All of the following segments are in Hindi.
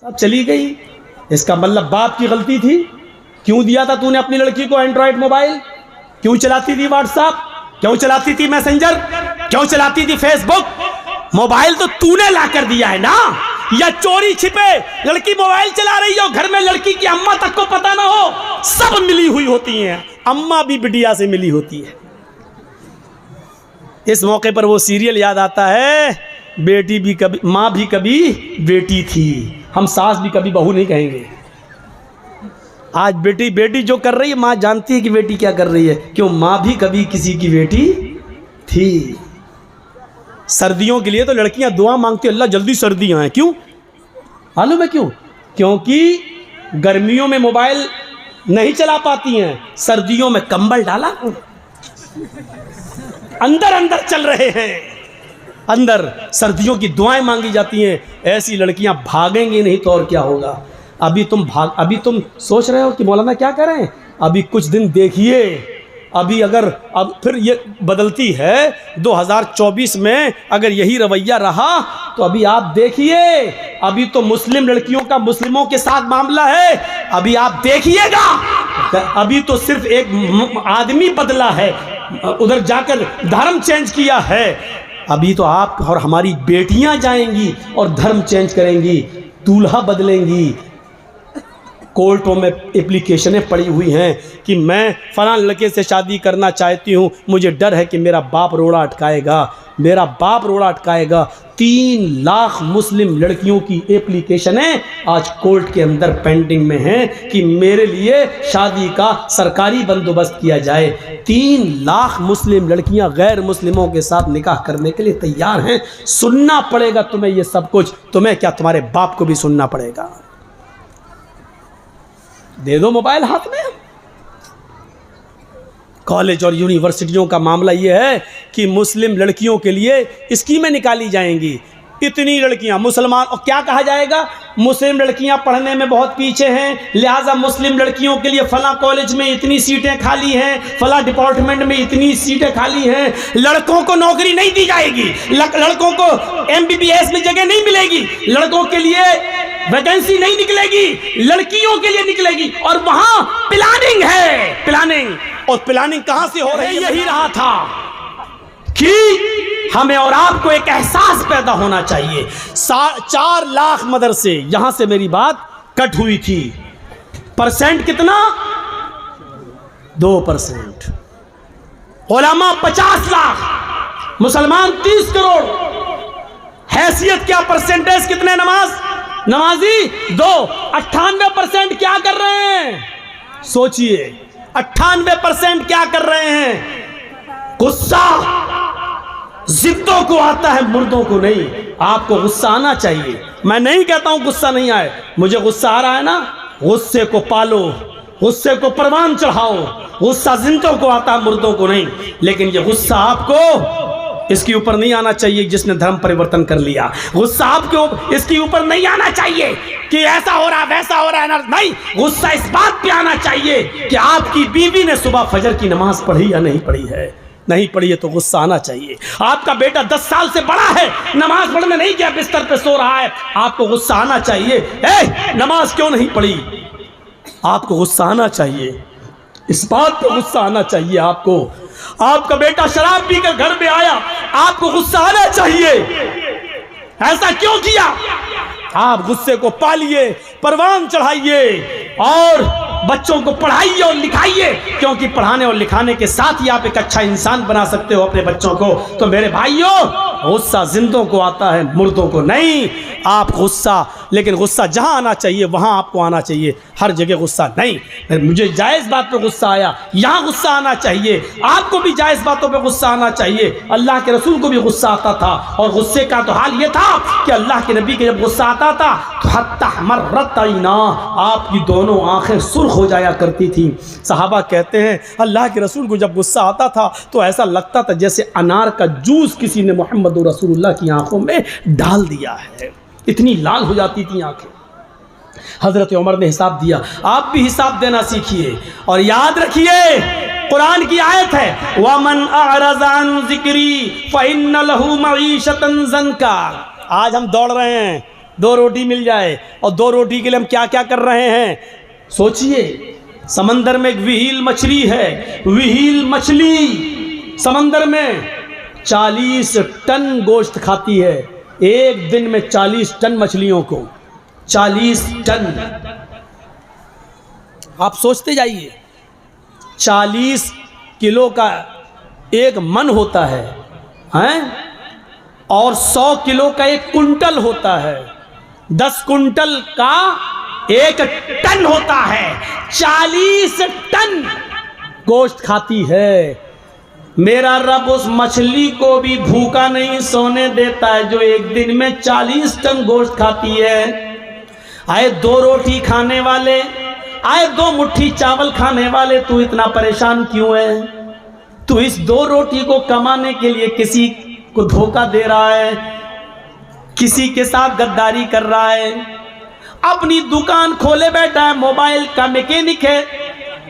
अब चली गई, इसका मतलब बाप की गलती थी। क्यों दिया था तूने अपनी लड़की को एंड्रॉयड मोबाइल? क्यों चलाती थी व्हाट्सएप? क्यों चलाती थी मैसेंजर? क्यों चलाती थी फेसबुक? मोबाइल तो तूने ला कर दिया है ना, या चोरी छिपे लड़की मोबाइल चला रही हो, घर में लड़की की अम्मा तक को पता ना हो, सब मिली हुई होती हैं, अम्मा भी बिटिया से मिली होती है। इस मौके पर वो सीरियल याद आता है, बेटी भी कभी माँ भी कभी बेटी थी। हम सास भी कभी बहू नहीं कहेंगे। आज बेटी जो कर रही है, माँ जानती है कि बेटी क्या कर रही है। क्यों? माँ भी कभी किसी की बेटी थी। सर्दियों के लिए तो लड़कियां दुआ मांगती है, अल्लाह जल्दी सर्दियां आए। क्यों मालूम है क्यों? क्योंकि गर्मियों में मोबाइल नहीं चला पाती हैं, सर्दियों में कंबल डाला, अंदर अंदर चल रहे हैं, अंदर सर्दियों की दुआएं मांगी जाती हैं। ऐसी लड़कियां भागेंगी नहीं तो और क्या होगा। अभी तुम सोच रहे हो कि मौलाना क्या करें, अभी कुछ दिन देखिए, अभी अगर अब फिर ये बदलती है 2024 में, अगर यही रवैया रहा तो अभी आप देखिए, अभी तो मुस्लिम लड़कियों का मुस्लिमों के साथ मामला है, अभी आप देखिएगा। अभी तो सिर्फ एक आदमी बदला है, उधर जाकर धर्म चेंज किया है। अभी तो आप और हमारी बेटियां जाएंगी और धर्म चेंज करेंगी, दूल्हा बदलेंगी। कोर्टों में एप्लीकेशनें पड़ी हुई हैं कि मैं फलां लड़के से शादी करना चाहती हूँ, मुझे डर है कि मेरा बाप रोड़ा अटकाएगा, मेरा बाप रोड़ा अटकाएगा। 3 लाख मुस्लिम लड़कियों की एप्लीकेशनें आज कोर्ट के अंदर पेंडिंग में हैं कि मेरे लिए शादी का सरकारी बंदोबस्त किया जाए। 3 लाख मुस्लिम लड़कियां गैर मुस्लिमों के साथ निकाह करने के लिए तैयार हैं। सुनना पड़ेगा तुम्हें ये सब कुछ, तुम्हें क्या तुम्हारे बाप को भी सुनना पड़ेगा। दे दो मोबाइल हाथ में। कॉलेज और यूनिवर्सिटियों का मामला यह है कि मुस्लिम लड़कियों के लिए स्कीमें निकाली जाएंगी। इतनी लड़कियां मुसलमान, और क्या कहा जाएगा, मुस्लिम लड़कियां पढ़ने में बहुत पीछे हैं, लिहाजा मुस्लिम लड़कियों के लिए फला कॉलेज में इतनी सीटें खाली हैं, फला डिपार्टमेंट में इतनी सीटें खाली हैं। लड़कों को नौकरी नहीं दी जाएगी, लड़कों को MBBS में जगह नहीं मिलेगी, लड़कों के लिए वैकेंसी नहीं निकलेगी, लड़कियों के लिए निकलेगी। और वहां प्लानिंग है, प्लानिंग। और प्लानिंग कहां से हो रही है? यही रहा था कि हमें और आपको एक एहसास पैदा होना चाहिए। 4 लाख मदरसे, यहां से मेरी बात कट हुई थी। परसेंट कितना? 2%। उलमा 50 लाख, मुसलमान 30 करोड़। हैसियत क्या? परसेंटेज कितने नमाजी 2। 98% क्या कर रहे हैं? सोचिए, 98% क्या कर रहे हैं? गुस्सा जिद्दों को आता है, मुर्दों को नहीं। आपको गुस्सा आना चाहिए। मैं नहीं कहता हूं गुस्सा नहीं आए, मुझे गुस्सा आ रहा है ना, गुस्से को पालो, गुस्से को परवान चढ़ाओ। गुस्सा जिंदों को आता है, मुर्दों को नहीं। लेकिन ये गुस्सा आपको इसके ऊपर नहीं आना चाहिए जिसने धर्म परिवर्तन कर लिया। गुस्सा आपको इसके ऊपर नहीं आना चाहिए कि ऐसा हो रहा वैसा हो रहा है ना, नहीं। गुस्सा इस बात पे आना चाहिए कि आपकी बीवी ने सुबह फजर की नमाज पढ़ी या नहीं पढ़ी है। नहीं पढ़ी है तो गुस्सा आना चाहिए। आपका बेटा 10 साल से बड़ा है, नमाज पढ़ने नहीं गया, बिस्तर पे सो रहा है, आपको गुस्सा आना चाहिए। नमाज क्यों नहीं पढ़ी? आपको गुस्सा आना चाहिए, इस बात पे गुस्सा आना चाहिए आपको। आपका बेटा शराब पीकर घर में आया, आपको गुस्सा आना चाहिए। ऐसा क्यों किया? आप गुस्से को पालिए, परवान चढ़ाइए और बच्चों को पढ़ाइए और लिखाइए, क्योंकि पढ़ाने और लिखाने के साथ ही आप एक अच्छा इंसान बना सकते हो अपने बच्चों को। तो मेरे भाइयों, गुस्सा जिंदों को आता है, मुर्दों को नहीं। आप गुस्सा, लेकिन गुस्सा जहां आना चाहिए वहां आपको आना चाहिए, हर जगह गुस्सा नहीं। मुझे जायज़ बात पे गुस्सा आया, यहां गुस्सा आना चाहिए। आपको भी जायज़ बातों पे गुस्सा आना चाहिए। अल्लाह के रसूल को भी गुस्सा आता था, और गुस्से का तो हाल ये था कि अल्लाह के नबी के जब गुस्सा आता था तो हत्ता हमर्रत आइना, आपकी दोनों आंखें सुर्ख हो जाया करती थी। सहाबा कहते हैं अल्लाह के रसूल को जब गुस्सा आता था तो ऐसा लगता था जैसे अनार का जूस किसी ने मोहम्मद रसूलुल्लाह की आंखों में डाल दिया है, इतनी लाल हो जाती थी आंखें। हजरत उमर ने हिसाब दिया, आप भी हिसाब देना सीखिए। और याद रखिए, कुरान की आयत है, वमन अअरज़ अन ज़िक्री फ़इन्न लहू मईशतन ज़ंका। आज हम दौड़ रहे हैं, 2 रोटी मिल जाए, और 2 रोटी के लिए हम क्या क्या कर रहे हैं। सोचिए, समंदर में एक व्हील मछली है, व्हील मछली समंदर में 40 टन गोश्त खाती है, एक दिन में 40 टन मछलियों को, 40 टन। आप सोचते जाइए, 40 किलो का एक मन होता है, हैं? और 100 किलो का 1 कुंटल होता है, 10 कुंटल का 1 टन होता है, 40 टन गोश्त खाती है। मेरा रब उस मछली को भी भूखा नहीं सोने देता है जो एक दिन में 40 टन गोश्त खाती है। आए 2 रोटी खाने वाले, आए 2 मुट्ठी चावल खाने वाले, तू इतना परेशान क्यों है? तू इस 2 रोटी को कमाने के लिए किसी को धोखा दे रहा है, किसी के साथ गद्दारी कर रहा है, अपनी दुकान खोले बैठा है, मोबाइल का मैकेनिक है,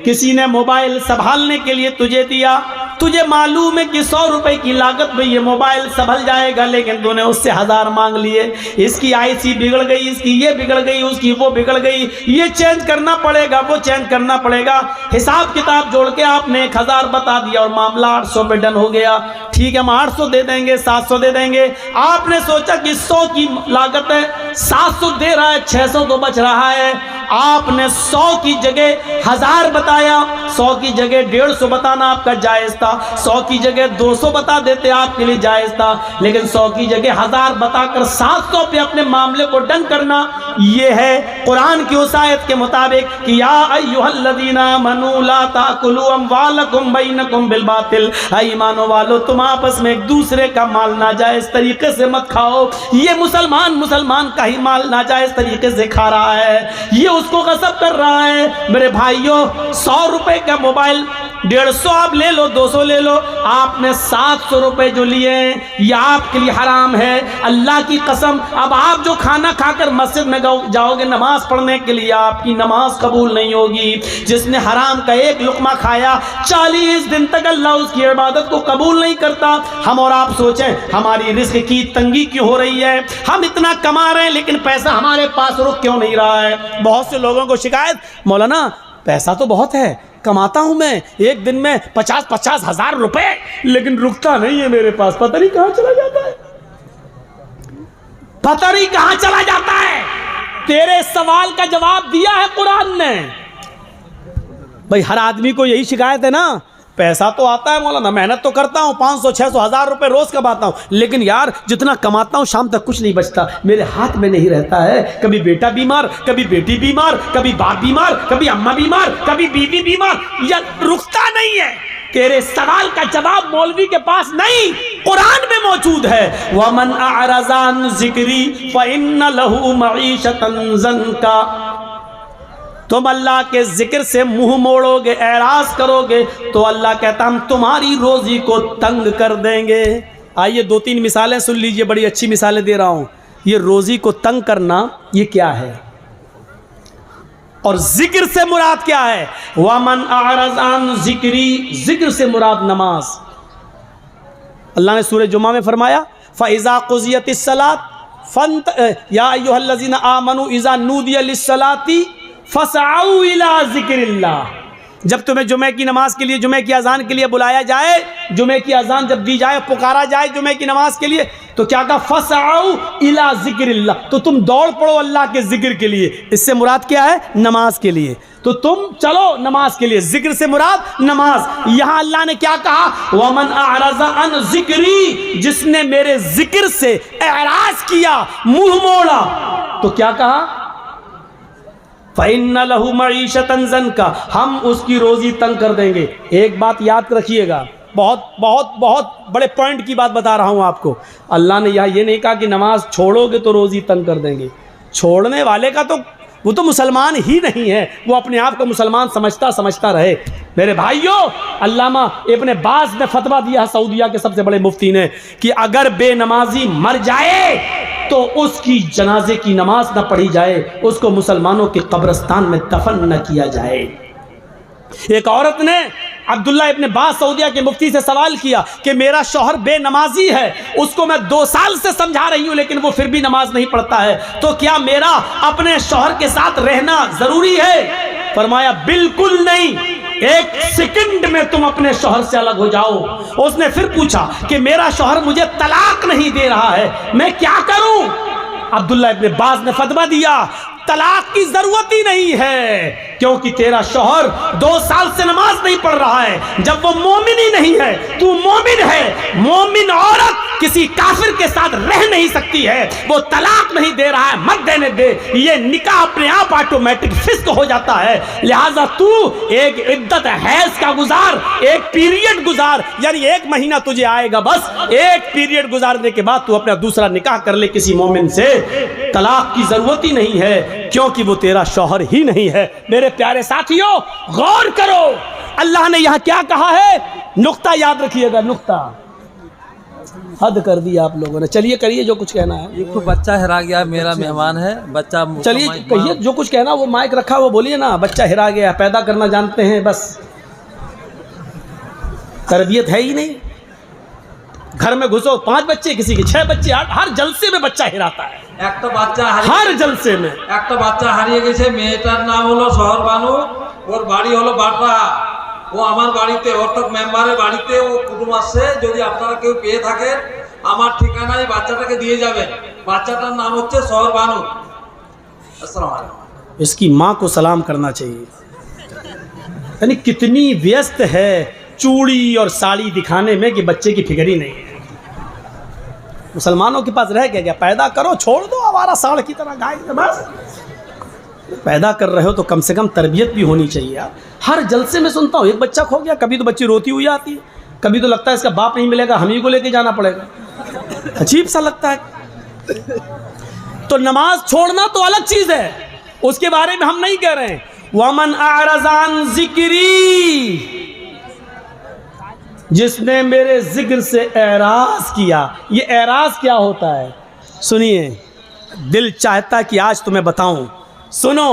किसी ने मोबाइल संभालने के लिए तुझे दिया, तुझे मालूम है कि 100 रुपए की लागत में ये मोबाइल संभल जाएगा, लेकिन तूने उससे 1000 मांग लिए। इसकी आईसी बिगड़ गई, इसकी ये बिगड़ गई, उसकी वो बिगड़ गई, ये चेंज करना पड़ेगा, वो चेंज करना पड़ेगा। हिसाब किताब जोड़ के आपने 1000 बता दिया और मामला 800 पे डन हो गया। ठीक है, हम 800 दे देंगे, 700 दे देंगे। आपने सोचा कि 100 की लागत है, 700 दे रहा है, 600 तो बच रहा है। आपने 100 की जगह 1000 बताया, 100 की जगह 150 बताना आपका जायज था, 100 की जगह 200 बता देते आपके लिए जायज था, लेकिन 100 की जगह 1000 बताकर 700 पे अपने मामले को डन करना, ये है कुरान की उस आयत के मुताबिक कि या अय्युहल्लज़ीना आमनू ला ताकुलू अम्वालकुम बैनकुम बिल बातिल, ईमानो वालो तुम आपस में एक दूसरे का माल नाजायज तरीके से मत खाओ। ये मुसलमान का ही माल नाजायज तरीके से खा रहा है, ये उसको गसब कर रहा है। मेरे भाइयों, 100 रुपए का मोबाइल 150 आप ले लो, 200 ले लो, आपने 700 रुपए जो लिए ये आपके लिए हराम है। अल्लाह की कसम, अब आप जो खाना खाकर मस्जिद में जाओगे नमाज पढ़ने के लिए, आपकी नमाज कबूल नहीं होगी। जिसने हराम का 1 लुकमा खाया 40 दिन तक अल्लाह उसकी इबादत को कबूल नहीं करता। हम और आप सोचें, हमारी रिस्क की तंगी क्यों हो रही है? हम इतना कमा रहे हैं लेकिन पैसा हमारे पास रुक क्यों नहीं रहा है? बहुत से लोगों को शिकायत, मौलाना पैसा तो बहुत है, कमाता हूं मैं एक दिन में 50-50 हजार रुपए, लेकिन रुकता नहीं है मेरे पास, पता नहीं कहां चला जाता है, पता नहीं कहां चला जाता है। तेरे सवाल का जवाब दिया है कुरान ने। भाई हर आदमी को यही शिकायत है ना, पैसा तो आता है मौलाना, मेहनत तो करता हूँ, 500-600 हजार रुपए रोज कमाता हूँ, लेकिन यार जितना कमाता हूँ शाम तक कुछ नहीं बचता, मेरे हाथ में नहीं रहता है। कभी बेटा बीमार, कभी बेटी बीमार, कभी बाप बीमार, कभी अम्मा बीमार, कभी बीवी बीमार, यार रुकता नहीं है। तेरे सवाल का जवाब मौलवी के पास नहीं, कुरान में मौजूद है। वमन अअरज़ अन ज़िक्री फ़इन्न लहू मईशतन ज़ंका। तुम अल्लाह के जिक्र से मुंह मोड़ोगे, एराज करोगे, तो अल्लाह कहता हम तुम्हारी रोजी को तंग कर देंगे। आइए 2-3 मिसालें सुन लीजिए, बड़ी अच्छी मिसालें दे रहा हूं। ये रोजी को तंग करना ये क्या है और जिक्र से मुराद क्या है? वमन अअरज़ अन ज़िक्री, जिक्र से मुराद नमाज। अल्लाह ने सूरह जुमा में फरमाया फ़इज़ा क़ुज़ियतिस सलात फंत या अय्युहल्लज़ीना आमनू इज़ा नूदिया लिस्सलाती फसआऊ इला ज़िक्रिल्लाह। जब तुम्हें जुमे की नमाज के लिए, जुमे की अजान के लिए बुलाया जाए, जुमे की अजान जब दी जाए, पुकारा जाए जुमे की नमाज के लिए, तो क्या कहा? फसआऊ इला ज़िक्रिल्लाह, तो तुम दौड़ पड़ो अल्लाह के जिक्र के लिए। इससे मुराद क्या है? नमाज के लिए। तो तुम चलो नमाज के लिए, जिक्र से मुराद नमाज। यहां अल्लाह ने क्या कहा? वमन अअरज़ अन ज़िक्री, जिसने मेरे जिक्र से एराज किया, मुंह मोड़ा, तो क्या कहा? फ़इन्न लहू मईशतन ज़ंका, हम उसकी रोजी तंग कर देंगे। एक बात याद रखिएगा, बहुत बहुत बहुत बड़े पॉइंट की बात बता रहा हूं आपको। अल्लाह ने यहाँ ये नहीं कहा कि नमाज छोड़ोगे तो रोजी तंग कर देंगे। छोड़ने वाले का तो वो तो मुसलमान ही नहीं है, वो अपने आप को मुसलमान समझता रहे। मेरे भाइयों, अल्लामा इब्न बाज़ ने फतवा दिया, सऊदिया के सबसे बड़े मुफ्ती ने, कि अगर बेनमाजी मर जाए तो उसकी जनाजे की नमाज न पढ़ी जाए, उसको मुसलमानों के कब्रिस्तान में दफन न किया जाए। एक औरत ने अब्दुल्ला इब्न बास सऊदिया के मुफ्ती से सवाल किया कि मेरा शौहर बेनमाजी है, उसको मैं 2 साल से समझा रही हूँ लेकिन वो फिर भी नमाज नहीं पढ़ता है, तो क्या मेरा अपने शौहर के साथ रहना ज़रूरी है? फरमाया बिल्कुल नहीं, 1 सेकंड में तुम अपने शौहर से अलग हो जाओ। उसने फिर पूछा कि मेरा शौहर मुझे तलाक नहीं दे रहा है, मैं क्या करूं? अब्दुल्ला इब्न बास ने फतवा दिया तलाक की जरूरत ही नहीं है, क्योंकि तेरा शौहर 2 साल से नमाज नहीं पढ़ रहा है। जब वो मोमिन ही नहीं है, तू मोमिन है। मोमिन औरत किसी काफिर के साथ रह नहीं सकती है। वो तलाक नहीं दे रहा है, मत देने दे। ये निकाह अपने आप ऑटोमेटिक फिस्क हो जाता है। लिहाजा तू एक इद्दत हैज का गुजार, एक पीरियड गुजार, यानी 1 महीना तुझे आएगा, बस 1 पीरियड गुजारने के बाद तू अपना दूसरा निकाह कर ले किसी मोमिन से। तलाक की जरूरत ही नहीं है, क्योंकि वो तेरा शौहर ही नहीं है। मेरे प्यारे साथियों, गौर करो अल्लाह ने यहां क्या कहा है, नुक्ता याद रखिएगा, नुक्ता। हद कर दिया आप लोगों ने। चलिए करिए जो कुछ कहना है। एक तो बच्चा हेरा गया, मेरा मेहमान है बच्चा। चलिए कहिए जो कुछ कहना, वो माइक रखा वो बोलिए ना। बच्चा हेरा गया, पैदा करना जानते हैं, बस तरबियत है ही नहीं। घर में घुसो, 5 बच्चे, किसी के 6 बच्चे, हर जलसे में बच्चा हेराता है। एक तो बच्चा हर जलसे में एक तो बच्चा हारिए गेছে, মেয়েটার নাম হলো শহর বানু, ওর বাড়ি হলো বাটরা। ও আমার বাড়িতে অর্থাৎ মেম্বারের বাড়িতে ও কুটুম আসছে। যদি আপনারা কেউ পেয়ে থাকেন আমার ঠিকানায় বাচ্চাটাকে দিয়ে যাবেন। বাচ্চাটার নাম হচ্ছে শহর বানু। अस्सलाम वालेकुम। इसकी माँ को सलाम करना चाहिए। यानी कितनी व्यस्त है चूड़ी और साड़ी दिखाने में कि बच्चे की फिक्र ही नहीं है। मुसलमानों के पास रह गया, पैदा करो, छोड़ दो आवारा साड़ की तरह गाय, बस। पैदा कर रहे हो तो कम से कम तरबियत भी होनी चाहिए यार। हर जलसे में सुनता हूँ एक बच्चा खो गया, कभी तो बच्ची रोती हुई आती है, कभी तो लगता है इसका बाप नहीं मिलेगा, हम ही को लेके जाना पड़ेगा। अजीब सा लगता है। तो नमाज छोड़ना तो अलग चीज़ है, उसके बारे में हम नहीं कह रहे हैं। वमन आरज़ान ज़िक्री, जिसने मेरे जिक्र से एराज किया। ये एराज क्या होता है सुनिए, दिल चाहता कि आज तुम्हें बताऊं। सुनो,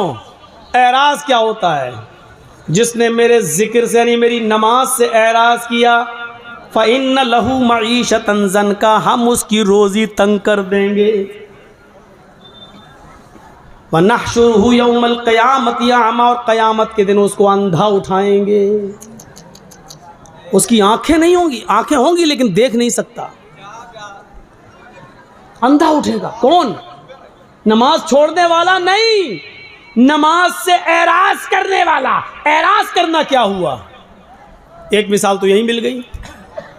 एराज क्या होता है। जिसने मेरे जिक्र से यानी मेरी नमाज से एराज किया, फ़इन्न लहू मईशतन ज़नका, हम उसकी रोज़ी तंग कर देंगे। व नहशुरुहु यौमल क़यामत अमा, और क़यामत के दिन उसको अंधा उठाएंगे। उसकी आंखें नहीं होंगी, आंखें होंगी लेकिन देख नहीं सकता, अंधा उठेगा। कौन? नमाज छोड़ने वाला नहीं, नमाज से एराज करने वाला। एराज करना क्या हुआ, एक मिसाल तो यही मिल गई।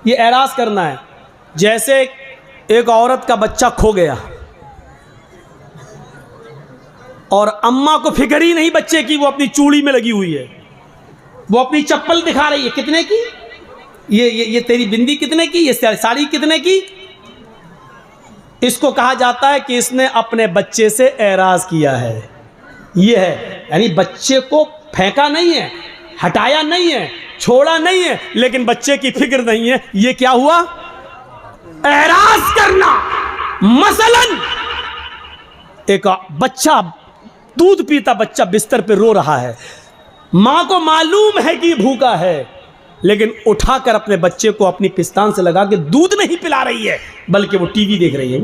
ये एराज करना है, जैसे एक औरत का बच्चा खो गया और अम्मा को फिक्र ही नहीं बच्चे की, वो अपनी चूड़ी में लगी हुई है, वो अपनी चप्पल दिखा रही है, कितने की, ये तेरी बिंदी कितने की, ये साड़ी कितने की। इसको कहा जाता है कि इसने अपने बच्चे से एराज किया है। ये है, यानी बच्चे को फेंका नहीं है, हटाया नहीं है, छोड़ा नहीं है, लेकिन बच्चे की फिक्र नहीं है। ये क्या हुआ, एराज करना। मसलन एक बच्चा, दूध पीता बच्चा बिस्तर पे रो रहा है, माँ को मालूम है कि भूखा है, लेकिन उठाकर अपने बच्चे को अपनी पिस्तान से लगा के दूध नहीं पिला रही है, बल्कि वो टीवी देख रही है।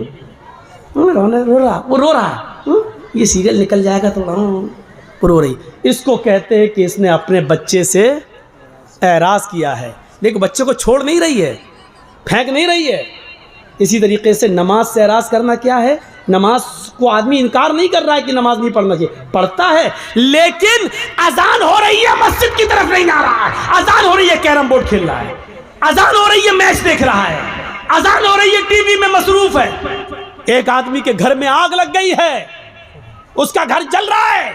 वो रो रहा है, ये सीरियल निकल जाएगा तो वो रो रही। इसको कहते हैं कि इसने अपने बच्चे से एराज किया है। देखो, बच्चे को छोड़ नहीं रही है, फेंक नहीं रही है। इसी तरीके से नमाज से एराज करना क्या है, नमाज को आदमी इनकार नहीं कर रहा है कि नमाज नहीं पढ़ना चाहिए, पढ़ता है, लेकिन अजान हो रही है मस्जिद की तरफ नहीं आ रहा है, अजान हो रही है कैरम बोर्ड खेल रहा है, अजान हो रही है मैच देख रहा है, अजान हो रही है टीवी में मसरूफ है। एक आदमी के घर में आग लग गई है, उसका घर जल रहा है,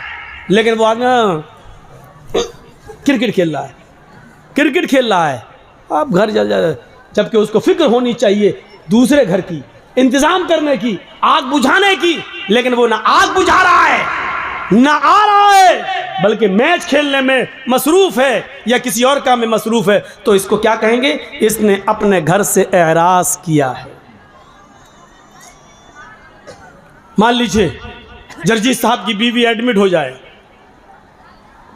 लेकिन वो आगे क्रिकेट खेल रहा है, क्रिकेट खेल रहा है। अब घर जल जाए, जबकि उसको फिक्र होनी चाहिए दूसरे घर की, इंतजाम करने की, आग बुझाने की, लेकिन वो ना आग बुझा रहा है ना आ रहा है, बल्कि मैच खेलने में मसरूफ है या किसी और काम में मसरूफ है। तो इसको क्या कहेंगे, इसने अपने घर से एराज किया है। मान लीजिए जर्जी साहब की बीवी एडमिट हो जाए,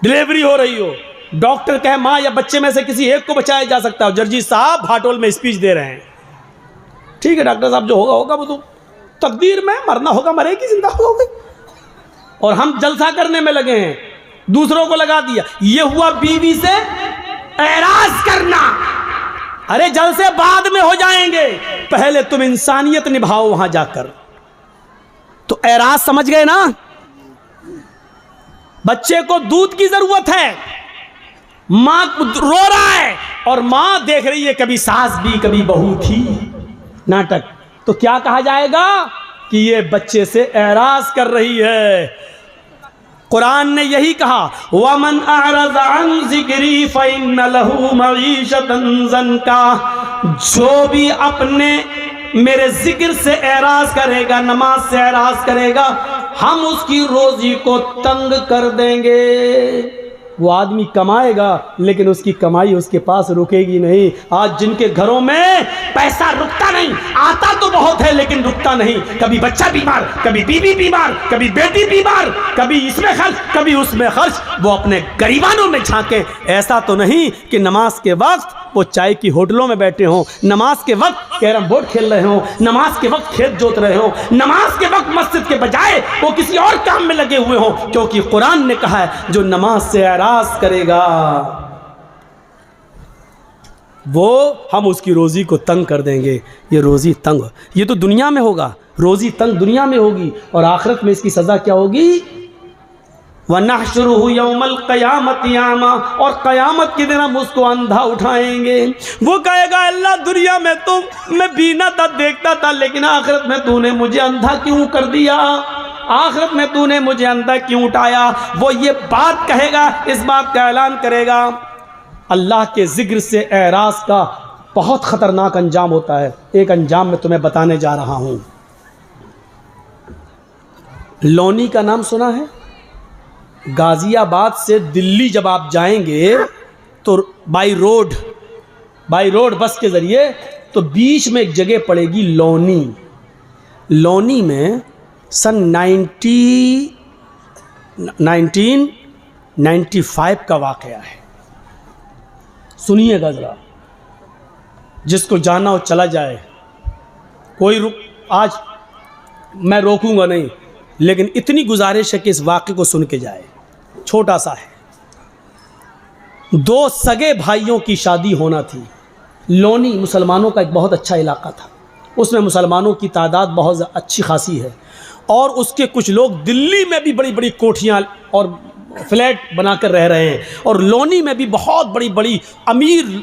डिलीवरी हो रही हो, डॉक्टर कहे माँ या बच्चे में से किसी एक को बचाया जा सकता है, जर्जी साहब भाटोल में स्पीच दे रहे हैं, ठीक है डॉक्टर साहब जो होगा होगा, वो तो तकदीर में, मरना होगा मरेगी, जिंदा होगी, और हम जलसा करने में लगे हैं, दूसरों को लगा दिया। ये हुआ बीवी से एराज करना। अरे जलसे बाद में हो जाएंगे, पहले तुम इंसानियत निभाओ वहां जाकर। तो एराज समझ गए ना? बच्चे को दूध की जरूरत है, मां रो रहा है और मां देख रही है कभी सास भी कभी बहू थी, नाटक। तो क्या कहा जाएगा कि ये बच्चे से एराज कर रही है। कुरान ने यही कहा, वमन अअरज़ अन ज़िक्री फ़इन्न लहू मईशतन ज़ंका, जो भी अपने मेरे जिक्र से एराज करेगा, नमाज से एराज करेगा, हम उसकी रोजी को तंग कर देंगे। वो आदमी कमाएगा लेकिन उसकी कमाई उसके पास रुकेगी नहीं। आज जिनके घरों में पैसा रुकता नहीं, आता तो बहुत है लेकिन रुकता नहीं, कभी बच्चा बीमार, कभी बीवी बीमार, कभी बेटी बीमार, कभी इसमें खर्च कभी उसमें खर्च, वो अपने गरीबानों में झांके। ऐसा तो नहीं कि नमाज के वक्त वो चाय की होटलों में बैठे हों, नमाज के वक्त कैरम बोर्ड खेल रहे हों, नमाज के वक्त खेत जोत रहे हों, नमाज के वक्त मस्जिद के बजाय वो किसी और काम में लगे हुए हों, क्योंकि कुरान ने कहा है जो नमाज से एराज करेगा वो हम उसकी रोजी को तंग कर देंगे। ये रोजी तंग, ये तो दुनिया में होगा, रोजी तंग दुनिया में होगी, और आखिरत में इसकी सजा क्या होगी? वनहशुरुहु यौमल क़यामति आमा, और क़यामत के दिन हम उसको अंधा उठाएंगे। वो कहेगा अल्लाह दुनिया में तो मैं बीना था, देखता था, लेकिन आखिरत में तूने मुझे अंधा क्यों कर दिया, आखिरत में तूने मुझे अंधा क्यों उठाया। वो ये बात कहेगा, इस बात का ऐलान करेगा। अल्लाह के जिक्र से एराज का बहुत ख़तरनाक अंजाम होता है। एक अंजाम मैं तुम्हें बताने जा रहा हूँ। लोनी का नाम सुना है? गाज़ियाबाद से दिल्ली जब आप जाएंगे तो बाई रोड बस के ज़रिए, तो बीच में एक जगह पड़ेगी लोनी। लोनी में सन 1995 का वाक़या है। सुनिएगा ज़रा, जिसको जाना हो चला जाए। आज मैं रोकूंगा नहीं, लेकिन इतनी गुजारिश है कि इस वाक़े को सुन के जाए। छोटा सा है, दो सगे भाइयों की शादी होना थी। लोनी मुसलमानों का एक बहुत अच्छा इलाका था, उसमें मुसलमानों की तादाद बहुत अच्छी खासी है, और उसके कुछ लोग दिल्ली में भी बड़ी बड़ी कोठियाँ और फ्लैट बनाकर रह रहे हैं, और लोनी में भी बहुत बड़ी बड़ी अमीर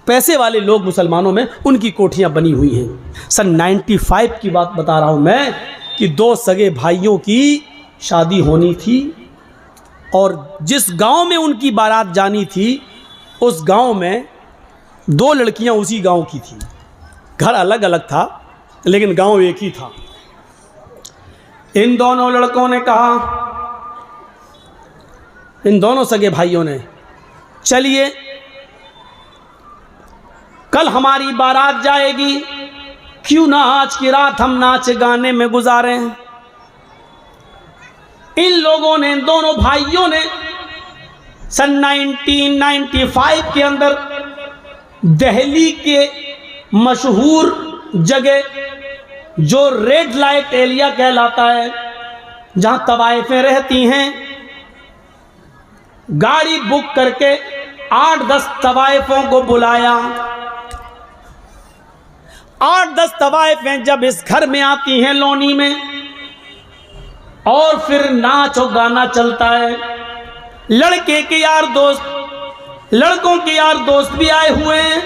पैसे वाले लोग मुसलमानों में उनकी कोठियाँ बनी हुई हैं। सन 95 की बात बता रहा हूँ मैं, कि दो सगे भाइयों की शादी होनी थी, और जिस गांव में उनकी बारात जानी थी उस गांव में दो लड़कियां उसी गांव की थी। घर अलग अलग था लेकिन गांव एक ही था। इन दोनों लड़कों ने कहा, इन दोनों सगे भाइयों ने, चलिए कल हमारी बारात जाएगी, क्यों ना आज की रात हम नाच गाने में गुजारें। इन लोगों ने, इन दोनों भाइयों ने सन 1995 के अंदर दिल्ली के मशहूर जगह जो रेड लाइट एरिया कहलाता है, जहां तवाइफें रहती हैं, गाड़ी बुक करके 8-10 तवाइफों को बुलाया। 8-10 तवाइफें जब इस घर में आती हैं लोनी में, और फिर नाच और गाना चलता है। लड़के के यार दोस्त, लड़कों के यार दोस्त भी आए हुए हैं,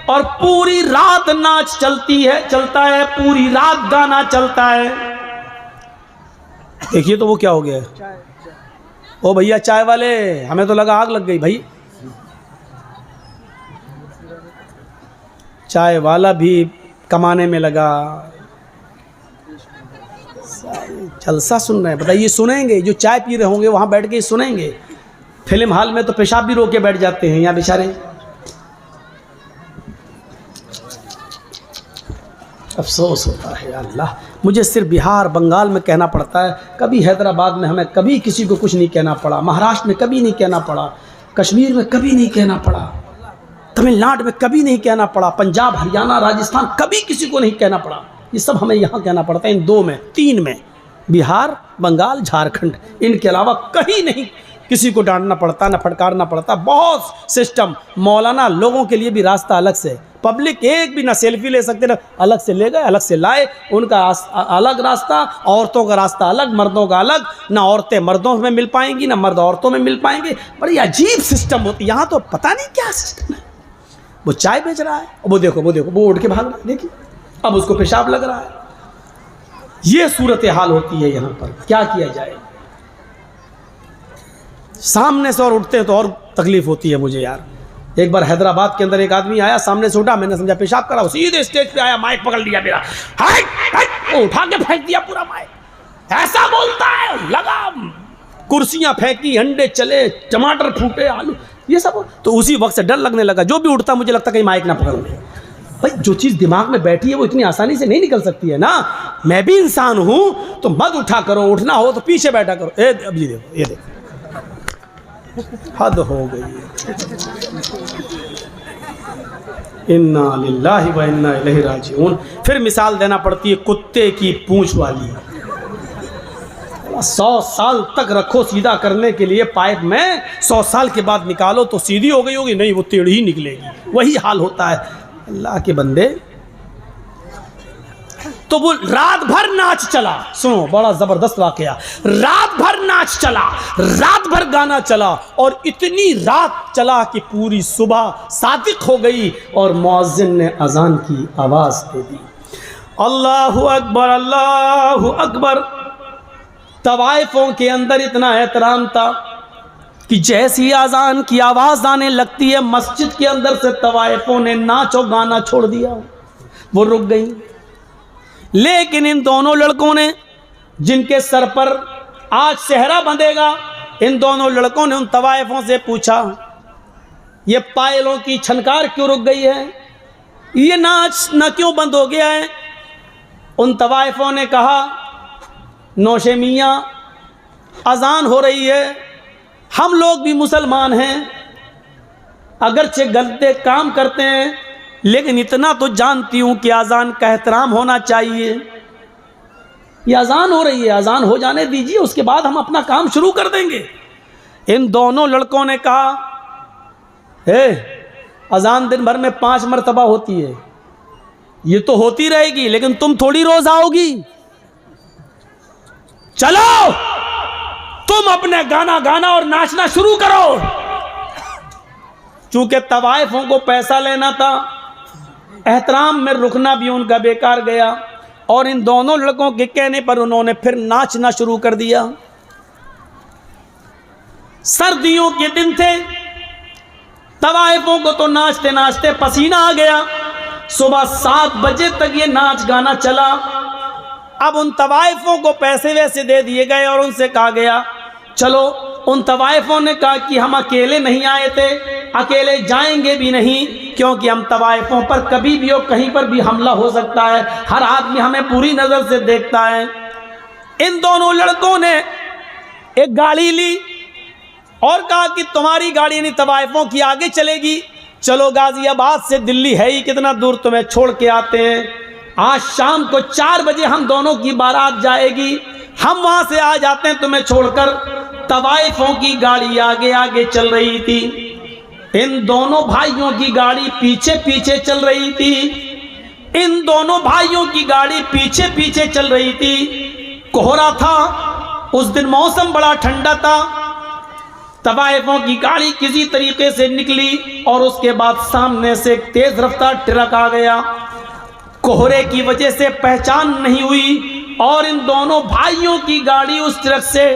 और पूरी रात नाच चलता है, पूरी रात गाना चलता है। देखिए तो वो क्या हो गया है? ओ भैया चाय वाले, हमें तो लगा आग लग गई भाई। चाय वाला भी कमाने में लगा, जलसा सुन रहे हैं। बताइए सुनेंगे? जो चाय पी रहे होंगे वहाँ बैठ के सुनेंगे। फिल्म हॉल में तो पेशाब भी रोक के बैठ जाते हैं यहाँ बेचारे। अफसोस होता है अल्लाह, मुझे सिर्फ बिहार बंगाल में कहना पड़ता है, कभी हैदराबाद में हमें कभी किसी को कुछ नहीं कहना पड़ा, महाराष्ट्र में कभी नहीं कहना पड़ा। कश्मीर में कभी नहीं कहना पड़ा, तमिलनाडु में कभी नहीं कहना पड़ा, पंजाब, हरियाणा, राजस्थान कभी किसी को नहीं कहना पड़ा। ये सब हमें यहाँ कहना पड़ता है, इन 2 में 3 में, बिहार, बंगाल, झारखंड, इनके अलावा कहीं नहीं किसी को डांटना पड़ता, ना फटकारना पड़ता। बहुत सिस्टम। मौलाना लोगों के लिए भी रास्ता अलग से, पब्लिक एक भी ना सेल्फी ले सकते ना, अलग से ले गए, अलग से लाए, उनका अलग रास्ता, औरतों का रास्ता अलग, मर्दों का अलग। ना औरतें मर्दों में मिल पाएंगी, ना मर्द औरतों में मिल पाएंगे। बड़ी अजीब सिस्टम होती है यहाँ तो, पता नहीं क्या सिस्टम है। वो चाय बेच रहा है, वो देखो वो उठ के भाग रहा है, देखिए अब उसको पेशाब लग रहा है। ये सूरत हाल होती है यहाँ पर, क्या किया जाए। सामने से और उठते हैं तो और तकलीफ होती है मुझे यार। एक बार हैदराबाद के अंदर एक आदमी आया, सामने से उठा, मैंने समझा पेशाब करा, सीधे स्टेज पे आया, माइक पकड़ लिया मेरा, वो उठा के फेंक दिया पूरा माइक। ऐसा बोलता है, लगा कुर्सियां फेंकी, अंडे चले, टमाटर फूटे, आलू, ये सब। तो उसी वक्त से डर लगने लगा, जो भी उठता मुझे लगता कहीं माइक ना पकड़ ले। भाई जो चीज़ दिमाग में बैठी है वो इतनी आसानी से नहीं निकल सकती है ना। मैं भी इंसान हूं, तो मत उठा करो, उठना हो तो पीछे बैठा करो। अब ये देखो, ये देखो, हद हो गई है। इन्ना लिल्लाहि व इन्ना इलैहि राजिऊन। फिर मिसाल देना पड़ती है कुत्ते की पूंछ वाली। 100 साल तक रखो सीधा करने के लिए पाइप में, 100 साल के बाद निकालो तो सीधी हो गई होगी, नहीं वो टेढ़ी ही निकलेगी। वही हाल होता है अल्लाह के बंदे। तो वो रात भर नाच चला, सुनो बड़ा जबरदस्त वाकया। रात भर नाच चला, रात भर गाना चला, और इतनी रात चला कि पूरी सुबह सादिक हो गई और मुअज्जिन ने अजान की आवाज दे दी। अल्लाहु अकबर, अल्लाहु अकबर। तवाइफों के अंदर इतना एहतराम था कि जैसी अजान की आवाज आने लगती है, मस्जिद के अंदर से तवाइफों ने नाचो गाना छोड़ दिया, वो रुक गई। लेकिन इन दोनों लड़कों ने, जिनके सर पर आज सेहरा बंधेगा, इन दोनों लड़कों ने उन तवाइफों से पूछा, ये पायलों की छनकार क्यों रुक गई है, ये नाच न क्यों बंद हो गया है। उन तवाइफों ने कहा, नौशे मियाँ अजान हो रही है, हम लोग भी मुसलमान हैं, अगरचे गलते काम करते हैं, लेकिन इतना तो जानती हूं कि अजान का एहतराम होना चाहिए। ये अजान हो रही है, अजान हो जाने दीजिए, उसके बाद हम अपना काम शुरू कर देंगे। इन दोनों लड़कों ने कहा, अजान दिन भर में 5 मरतबा होती है, ये तो होती रहेगी, लेकिन तुम थोड़ी रोज आओगी। चलो तुम अपने गाना गाना और नाचना शुरू करो। चूंकि तवाइफों को पैसा लेना था, एहतराम में रुकना भी उनका बेकार गया, और इन दोनों लड़कों के कहने पर उन्होंने फिर नाचना शुरू कर दिया। सर्दियों के दिन थे, तवाइफों को तो नाचते नाचते पसीना आ गया। सुबह 7 बजे तक ये नाच गाना चला। अब उन तवाइफों को पैसे वैसे दे दिए गए और उनसे कहा गया, चलो। उन तवाइफों ने कहा कि हम अकेले नहीं आए थे, अकेले जाएंगे भी नहीं, क्योंकि हम तवाइफों पर कभी भी और कहीं पर भी हमला हो सकता है, हर आदमी हमें पूरी नज़र से देखता है। इन दोनों लड़कों ने एक गाड़ी ली और कहा कि तुम्हारी गाड़ी नहीं तवाइफों की आगे चलेगी, चलो गाजियाबाद से दिल्ली है ही कितना दूर, तुम्हें छोड़ के आते हैं। आज शाम को 4 बजे हम दोनों की बारात जाएगी, हम वहां से आ जाते हैं तुम्हें छोड़कर। तवाइफों की गाड़ी आगे आगे चल रही थी, इन दोनों भाइयों की गाड़ी पीछे पीछे चल रही थी। इन दोनों भाइयों की गाड़ी पीछे पीछे चल रही थी। कोहरा था, उस दिन मौसम बड़ा ठंडा था। तवाइफों की गाड़ी किसी तरीके से निकली और उसके बाद सामने से एक तेज रफ्तार ट्रक आ गया। कोहरे की वजह से पहचान नहीं हुई और इन दोनों भाइयों की गाड़ी उस ट्रक से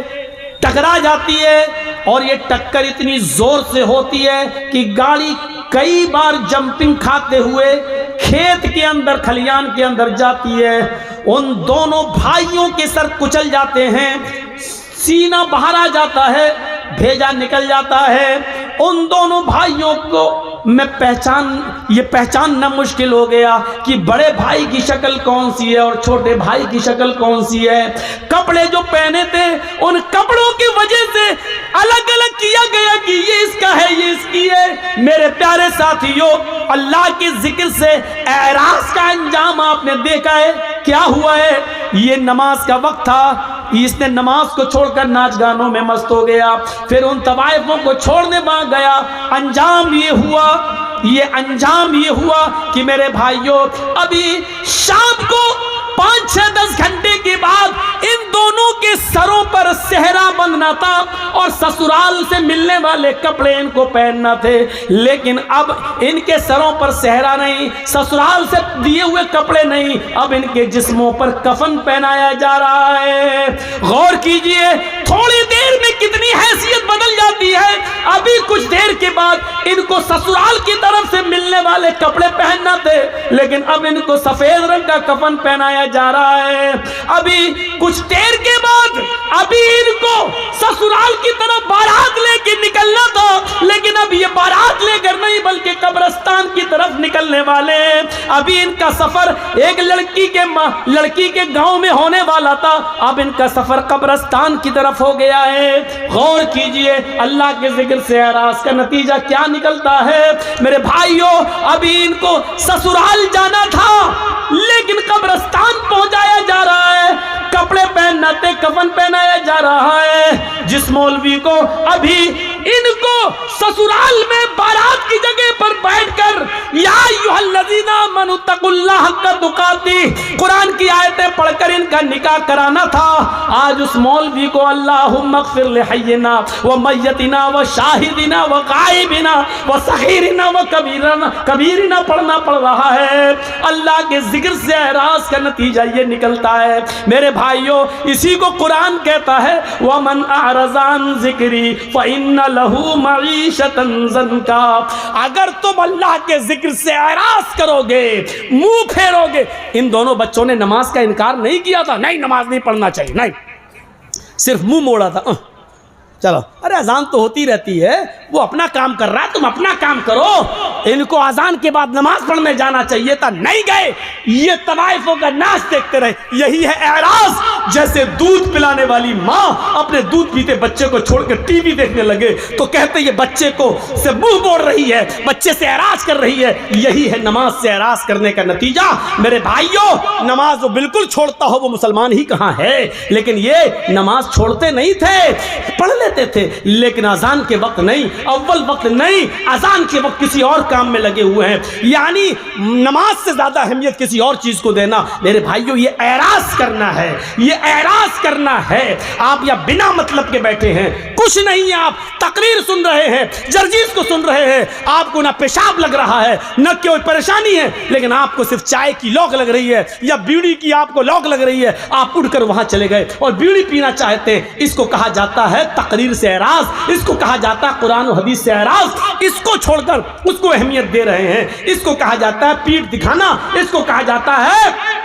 टकरा जाती है, और ये टक्कर इतनी जोर से होती है कि गाड़ी कई बार जंपिंग खाते हुए खेत के अंदर, खलियान के अंदर जाती है। उन दोनों भाइयों के सर कुचल जाते हैं, सीना बाहर आ जाता है, भेजा निकल जाता है। उन दोनों भाइयों को मैं पहचानना मुश्किल हो गया कि बड़े भाई की शक्ल कौन सी है और छोटे भाई की शक्ल कौन सी है। कपड़े जो पहने थे उन कपड़ों की वजह से अलग अलग किया गया कि ये इसका है, ये इसकी है। मेरे प्यारे साथियों, अल्लाह के जिक्र से एराज का अंजाम आपने देखा है, क्या हुआ है। ये नमाज का वक्त था, इसने नमाज को छोड़कर नाच गानों में मस्त हो गया, फिर उन तवाइफों को छोड़ने वहां गया। अंजाम ये हुआ कि मेरे भाइयों, अभी शाम को 5-6-10 घंटे के बाद इन दोनों के सरों पर सेहरा बंधना था और ससुराल से मिलने वाले कपड़े इनको पहनना थे। लेकिन अब इनके सरों पर सेहरा नहीं, ससुराल से दिए हुए कपड़े नहीं, अब इनके जिस्मों पर कफन पहनाया जा रहा है। गौर कीजिए, थोड़ी देर में कितनी हैसियत बदल जाती है। अभी कुछ देर के बाद इनको ससुराल की तरफ से मिलने वाले कपड़े पहनना थे, लेकिन अब इनको सफेद रंग का कफन पहनाया जा रहा है। अभी कुछ देर के बाद अभी इनको ससुराल की तरफ बारात लेके निकलना था, लेकिन अब ये बारात लेकर नहीं बल्कि कब्रिस्तान की तरफ निकलने वाले हैं। अभी इनका सफर एक लड़की के गांव में होने वाला था, अब इनका सफर कब्रिस्तान की तरफ हो गया है। गौर कीजिए, अल्लाह के जिक्र से एराज का नतीजा क्या निकलता है। मेरे भाइयों, अभी इनको ससुराल जाना था, लेकिन कब्रिस्तान पहुंचाया जा रहा है, कपड़े पहनना थे, कफन पहनाया जा रहा है। जिस मौलवी को अभी इनको ससुराल में बारात की जगह पर बैठकर या अय्युहल्लज़ीना आमनू तक़ुल्लाह हक़्क़ तुक़ातिह कुरान की आयतें पढ़कर इनका निकाह कराना था, आज उस मौलवी को अल्लाहुम्मा अग़फ़िर लिहय्यिना व मय्यतिना व शाहिदिना व गायबिना व सग़ीरिना व कबीरिना पढ़ना पड़ रहा है। अल्लाह के जिक्र से एराज का नतीजा ये निकलता है। मेरे भाइयों, इसी को कुरान कहता है, वमन अअरज़ा अन ज़िक्री फ़इन्न लहू मईशतन ज़न्का। अगर तुम अल्लाह के जिक्र से एराज करोगे, मुंह फेरोगे। इन दोनों बच्चों ने नमाज का इनकार नहीं किया था, नहीं नमाज नहीं पढ़ना चाहिए, नहीं, सिर्फ मुंह मोड़ा था। चलो, अरे अजान तो होती रहती है, वो अपना काम कर रहा है, तुम अपना काम करो। इनको अजान के बाद नमाज पढ़ने जाना चाहिए था, नहीं गए। ये तवाइफों का नाच देखते रहे। यही है एराज। जैसे दूध पिलाने वाली माँ अपने दूध पीते बच्चे को छोड़कर टीवी देखने लगे तो कहते ये बच्चे को से मुंह मोड़ रही है, बच्चे से एराज कर रही है। यही है नमाज से एराज करने का नतीजा। मेरे भाइयों, नमाज वो बिल्कुल छोड़ता हो वो मुसलमान ही कहाँ है, लेकिन ये नमाज छोड़ते नहीं थे, पढ़ लेते थे, लेकिन अजान के वक्त नहीं, अव्वल वक्त नहीं, अजान के वक्त किसी और काम में लगे हुए हैं। यानी नमाज से ज्यादा अहमियत किसी और चीज को देना। मेरे भाइयों, ये एराज करना है, ये एराज करना है। आप या बिना मतलब के बैठे हैं, कुछ नहीं है, आप तकरीर सुन रहे हैं, जर्जीस को सुन रहे हैं, आपको ना पेशाब लग रहा है न कोई परेशानी है, लेकिन आपको सिर्फ चाय की लौक लग रही है या बीड़ी की आपको लौक लग रही है, आप उठकर वहां चले गए और बीड़ी पीना चाहते हैं। इसको कहा जाता है तकरीर से एराज, इसको कहा जाता है कुरान और हदीस से एराज। इसको छोड़कर उसको अहमियत दे रहे हैं, इसको कहा जाता है पीठ दिखाना, इसको कहा जाता है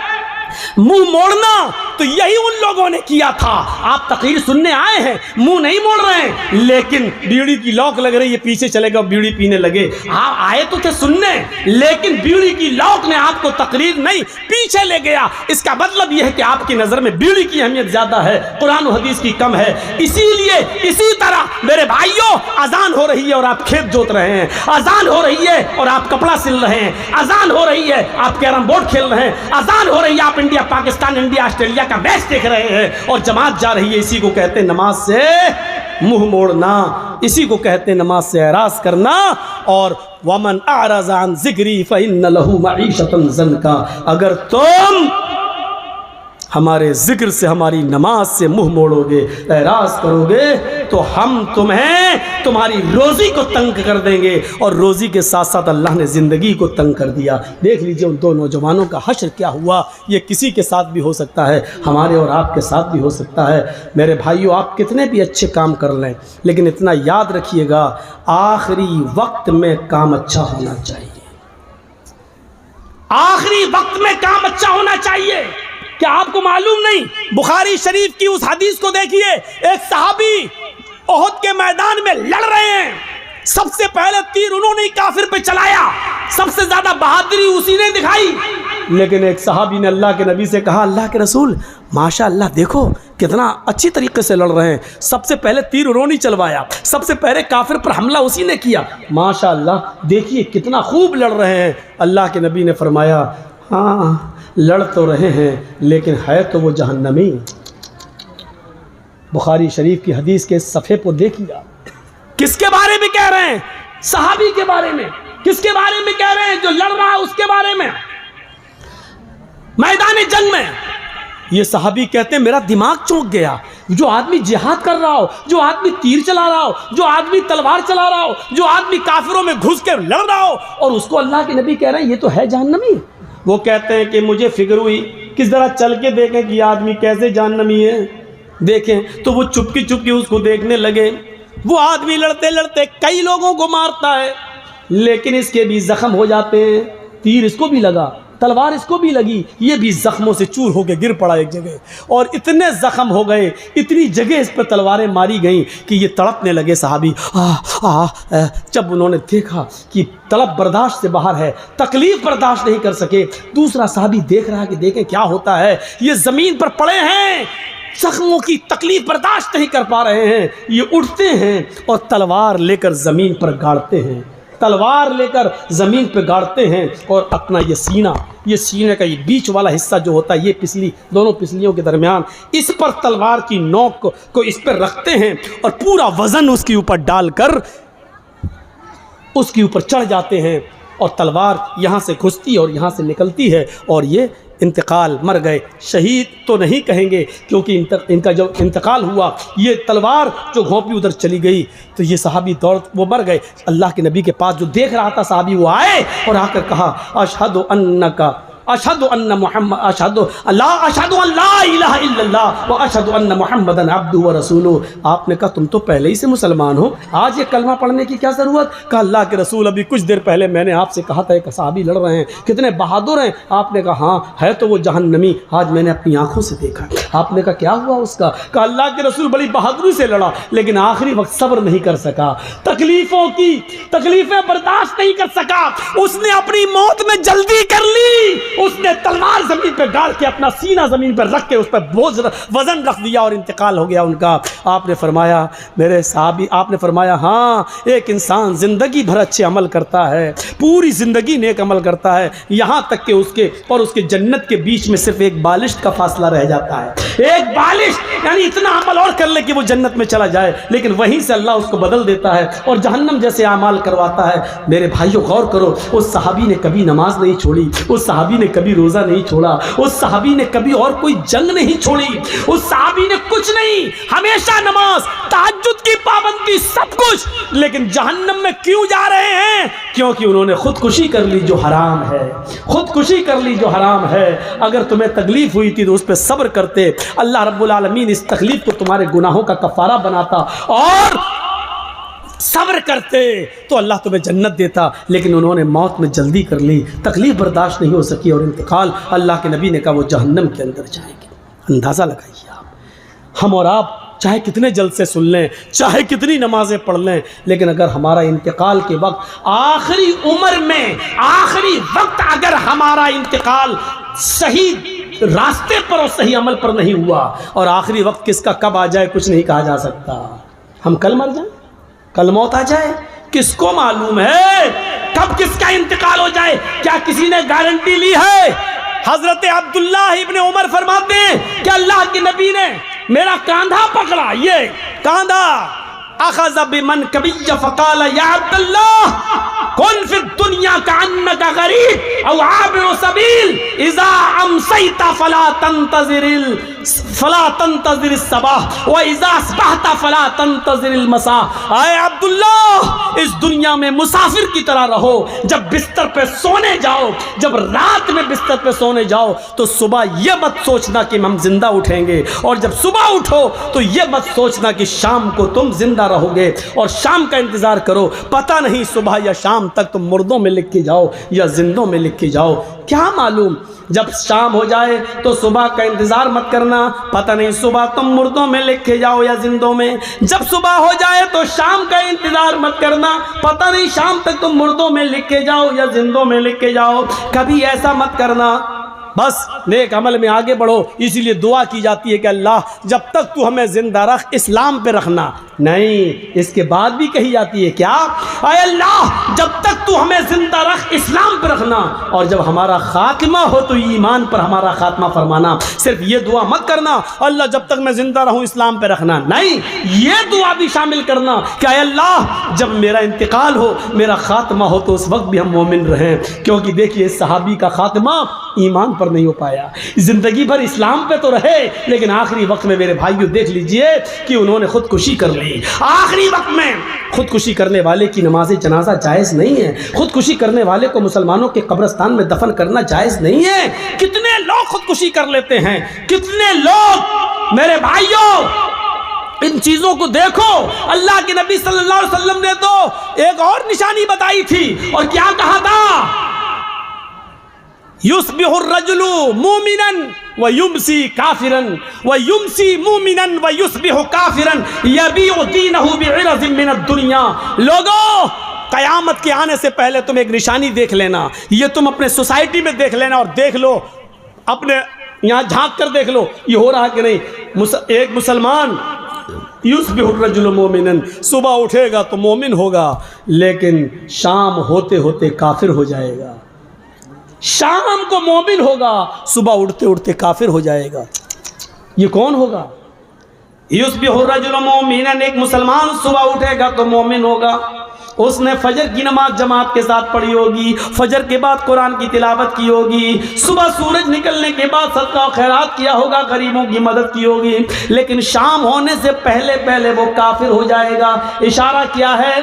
मुंह मोड़ना। तो यही उन लोगों ने किया था। आप तकरीर सुनने आए हैं, मुंह नहीं मोड़ रहे हैं, लेकिन बीड़ी की लौक लग रही है, पीछे चले गए, बीड़ी पीने लगे। आप आए तो थे सुनने, लेकिन बीड़ी की लौक ने आपको तकरीर नहीं, पीछे ले गया। इसका मतलब यह है कि आपकी नजर में बीड़ी की अहमियत ज्यादा है, कुरान और हदीस की कम है। इसीलिए इसी तरह मेरे भाइयों, अजान हो रही है और आप खेत जोत रहे हैं, अजान हो रही है और आप कपड़ा सिल रहे हैं, अजान हो रही है आप कैरम बोर्ड खेल रहे हैं, अजान हो रही है आप इंडिया पाकिस्तान, इंडिया ऑस्ट्रेलिया का मैच देख रहे हैं और जमात जा रही है। इसी को कहते हैं नमाज से मुंह मोड़ना, इसी को कहते हैं नमाज से एराज करना। और वमन अअरज़ा अन ज़िक्री फ़इन्न लहू मईशतन ज़न्का। अगर तुम हमारे जिक्र से, हमारी नमाज से मुंह मोड़ोगे, एराज करोगे, तो हम तुम्हें तुम्हारी रोजी को तंग कर देंगे। और रोजी के साथ साथ अल्लाह ने ज़िंदगी को तंग कर दिया। देख लीजिए उन दो नौजवानों का हश्र क्या हुआ। ये किसी के साथ भी हो सकता है, हमारे और आपके साथ भी हो सकता है। मेरे भाइयों, आप कितने भी अच्छे काम कर लें, लेकिन इतना याद रखिएगा, आखिरी वक्त में काम अच्छा होना चाहिए। आखिरी वक्त में काम अच्छा होना चाहिए। क्या आपको मालूम नहीं? बुखारी शरीफ की उस हदीस को देखिए, एक सहाबी ओहद के मैदान में लड़ रहे हैं, सबसे पहले तीर उन्होंने ही काफिर पे चलाया, सबसे ज्यादा बहादुरी उसी ने दिखाई। लेकिन एक सहाबी ने अल्लाह के नबी से कहा, अल्लाह के रसूल, माशाअल्लाह, देखो कितना अच्छी तरीके से लड़ रहे हैं। सबसे पहले तीर उन्होंने चलवाया, सबसे पहले काफिर पर हमला उसी ने किया। माशाअल्लाह, देखिए कितना खूब लड़ रहे हैं। अल्लाह के नबी ने फरमाया, हाँ लड़ तो रहे हैं लेकिन है तो वो जहन्नमी। बुखारी शरीफ की हदीस के सफ़े को देखिए। किसके बारे में कह रहे हैं? सहाबी के बारे में। किसके बारे में कह रहे हैं? जो लड़ रहा है उसके बारे में। मैदान जंग में ये सहाबी कहते हैं मेरा दिमाग चौंक गया। जो आदमी जिहाद कर रहा हो, जो आदमी तीर चला रहा हो, जो आदमी तलवार चला रहा हो, जो आदमी काफिरों में घुस के लड़ रहा हो, और उसको अल्लाह के नबी कह रहे हैं ये तो है जहन्नमी। वो कहते हैं कि मुझे फिक्र हुई किस तरह चल के देखें कि आदमी कैसे जहन्नमी है। देखें तो वो चुपकी चुपकी उसको देखने लगे। वो आदमी लड़ते लड़ते कई लोगों को मारता है, लेकिन इसके भी जख्म हो जाते हैं। तीर इसको भी लगा, तलवार इसको भी लगी, ये भी जख्मों से चूर होकर गिर पड़ा एक जगह। और इतने जख्म हो गए, इतनी जगह इस पर तलवारें मारी गईं कि ये तड़पने लगे सहाबी। जब उन्होंने देखा कि तड़प बर्दाश्त से बाहर है, तकलीफ बर्दाश्त नहीं कर सके, दूसरा सहाबी देख रहा है कि देखें क्या होता है। ये ज़मीन पर पड़े हैं, जख्मों की तकलीफ बर्दाश्त नहीं कर पा रहे हैं। ये उठते हैं और तलवार लेकर ज़मीन पर गाड़ते हैं, तलवार लेकर ज़मीन पर गाड़ते हैं और अपना ये सीने का ये बीच वाला हिस्सा जो होता है, ये पिछली दोनों पिछलियों के दरमियान, इस पर तलवार की नोक को इस पर रखते हैं और पूरा वज़न उसके ऊपर डालकर उसके ऊपर चढ़ जाते हैं। और तलवार यहाँ से घुसती है और यहाँ से निकलती है और ये इंतकाल, मर गए। शहीद तो नहीं कहेंगे क्योंकि इनका जब इंतकाल हुआ, ये तलवार जो घोंपी उधर चली गई तो ये सहाबी दौड़, वो मर गए। अल्लाह के नबी के पास जो देख रहा था सहाबी, वो आए और आकर कहा अशहदु अन्नका अशहदु अन्न मुहम्मद अशहदु अल्ला इलाहा इल्लल्लाह व अशहदु अन्न मुहम्मदन अब्दुहु व रसूलुहु। आपने कहा तुम तो पहले ही से मुसलमान हो, आज ये कलमा पढ़ने की क्या ज़रूरत? कहा अल्लाह के रसूल अभी कुछ देर पहले मैंने आपसे कहा था एक सहाबी लड़ रहे हैं, कितने बहादुर हैं। आपने कहा हाँ है तो वो जहन्नमी, आज मैंने अपनी आंखों से देखा। आपने कहा क्या हुआ उसका? कहा अल्लाह के रसूल बड़ी बहादुरी से लड़ा लेकिन आखिरी वक्त सब्र नहीं कर सका, तकलीफें बर्दाश्त नहीं कर सका, उसने अपनी मौत में जल्दी कर ली। उसने तलवार जमीन पर गाड़ के अपना सीना जमीन पर रख के उस पर बोझ वजन रख दिया और इंतकाल हो गया उनका। आपने फरमाया मेरे साहबी, आपने फरमाया हाँ एक इंसान जिंदगी भर अच्छे अमल करता है, पूरी जिंदगी नेक अमल करता है, यहाँ तक कि उसके और उसके जन्नत के बीच में सिर्फ एक बालिश का फासला रह जाता है। एक बालिश यानी इतना अमल और कर ले कि वो जन्नत में चला जाए, लेकिन वहीं से अल्लाह उसको बदल देता है और जहन्नम जैसे अमाल करवाता है। मेरे भाइयों गौर करो, उस सहाबी ने कभी नमाज नहीं छोड़ी, उस सहाबी ने कभी रोज़ा नहीं छोड़ा, उस सहाबी ने कभी और कोई जंग नहीं छोड़ी, उस सहाबी ने कुछ नहीं, हमेशा नमाज, तहज्जुद की पाबंदी, सब कुछ। लेकिन जहन्नम में क्यों जा रहे हैं? क्योंकि उन्होंने खुदकुशी कर ली जो हराम है, खुदकुशी कर ली जो हराम है। अगर तुम्हें तकलीफ हुई थी तो उस पर सब्र करते, अल्लाह रब्बुल आलमीन इस तकलीफ को तुम्हारे गुनाहों का कफारा बनाता और सब्र करते तो अल्लाह तुम्हें जन्नत देता। लेकिन उन्होंने मौत में जल्दी कर ली, तकलीफ बर्दाश्त नहीं हो सकी और इंतकाल। अल्लाह के नबी ने कहा वो जहन्नम के अंदर जाएंगे। अंदाज़ा लगाइए आप, हम और आप चाहे कितने जल्द से सुन लें, चाहे कितनी नमाजें पढ़ लें, लेकिन अगर हमारा इंतकाल के वक्त, आखिरी उम्र में आखिरी वक्त अगर हमारा इंतकाल सही रास्ते पर और सही अमल पर नहीं हुआ, और आखिरी वक्त किसका कब आ जाए कुछ नहीं कहा जा सकता। हम कल मर जाए, कल मौत आ जाए, किसको मालूम है कब किसका इंतकाल हो जाए? क्या किसी ने गारंटी ली है? हजरत अब्दुल्लाह इब्ने उमर फरमाते हैं कि अल्लाह के नबी ने मेरा कांधा पकड़ा, ये कांधा, अखज़ बिमनकबी फ़क़ाल या अब्दुल्लाह कुन फ़ी दुनिया कअन्नका गरीब औ आबिरु सबील इज़ा अमसैता फला तंतज़िरिस सबाह व इज़ा अस्बहता फला तंतज़िरिल मसा। आए अब्दुल्लाह, इस दुनिया में मुसाफिर की तरह रहो। जब बिस्तर पे सोने जाओ, जब रात में बिस्तर पे सोने जाओ तो सुबह ये मत सोचना कि हम जिंदा उठेंगे, और जब सुबह उठो तो ये मत सोचना कि शाम को तुम जिंदा रहोगे, और शाम का इंतज़ार करो, पता नहीं सुबह या शाम तक तुम मुर्दों में लिख के जाओ या जिंदों में लिख के जाओ, क्या मालूम। जब शाम हो जाए तो सुबह का इंतज़ार मत करना, पता नहीं सुबह तुम मुर्दों में लिखे जाओ या जिंदों में। जब सुबह हो जाए तो शाम का इंतज़ार मत करना, पता नहीं शाम तक तुम मुर्दों में लिखे जाओ या जिंदों में लिखे जाओ। कभी ऐसा मत करना बस नेक अमल में आगे बढ़ो। इसीलिए दुआ की जाती है कि अल्लाह जब तक तू हमें जिंदा रख इस्लाम पे रखना। नहीं, इसके बाद भी कही जाती है क्या, अय अल्लाह जब तक तू हमें जिंदा रख इस्लाम पे रखना, और जब हमारा खात्मा हो तो ईमान पर हमारा खात्मा फरमाना। सिर्फ ये दुआ मत करना अल्लाह जब तक मैं जिंदा रहूं इस्लाम पे रखना, नहीं, ये दुआ भी शामिल करना कि अय अल्लाह जब मेरा इंतकाल हो, मेरा खात्मा हो, तो उस वक्त भी हम मोमिन रहें। क्योंकि देखिए सहाबी का खात्मा ईमान पर नहीं हो पाया, जिंदगी भर इस्लाम पे तो रहे, लेकिन आखिरी वक्त में मेरे भाइयों देख लीजिए कि उन्होंने खुदकुशी कर ली। आखिरी वक्त में खुदकुशी करने वाले की नमाज जनाजा जायज़ नहीं है। खुदकुशी करने वाले को मुसलमानों के कब्रिस्तान में दफन करना जायज़ नहीं है। कितने लोग खुदकुशी कर लेते हैं, कितने लोग। मेरे भाइयों इन चीजों को देखो। अल्लाह के नबी सल्लल्लाहु अलैहि वसल्लम ने तो एक और निशानी बताई थी, और क्या कहा था, युस्बिहुर रजुलु मुमिनन व युमसी काफिरन व युमसी मुमिनन व युस्बिहु काफिरन यबीउ दीनहु बिइरज़िन मिनद दुनिया। लोगों, कयामत के आने से पहले तुम एक निशानी देख लेना, ये तुम अपने सोसाइटी में देख लेना, और देख लो अपने यहाँ झांक कर देख लो ये हो रहा कि नहीं। एक मुसलमान युस्बिहुर रजुलु मुमिनन, सुबह उठेगा तो मोमिन होगा, लेकिन शाम होते होते काफिर हो जाएगा। शाम को मोमिन होगा, सुबह उठते उठते काफिर हो जाएगा। ये कौन होगा? युस्बिहुर रजुलु मुमिनन, एक मुसलमान सुबह उठेगा तो मोमिन होगा। उसने फजर की नमाज जमात के साथ पढ़ी होगी, फजर के बाद कुरान की तिलावत की होगी, सुबह सूरज निकलने के बाद सदका और खैरात किया होगा, गरीबों की मदद की होगी, लेकिन शाम होने से पहले पहले वो काफिर हो जाएगा। इशारा क्या है?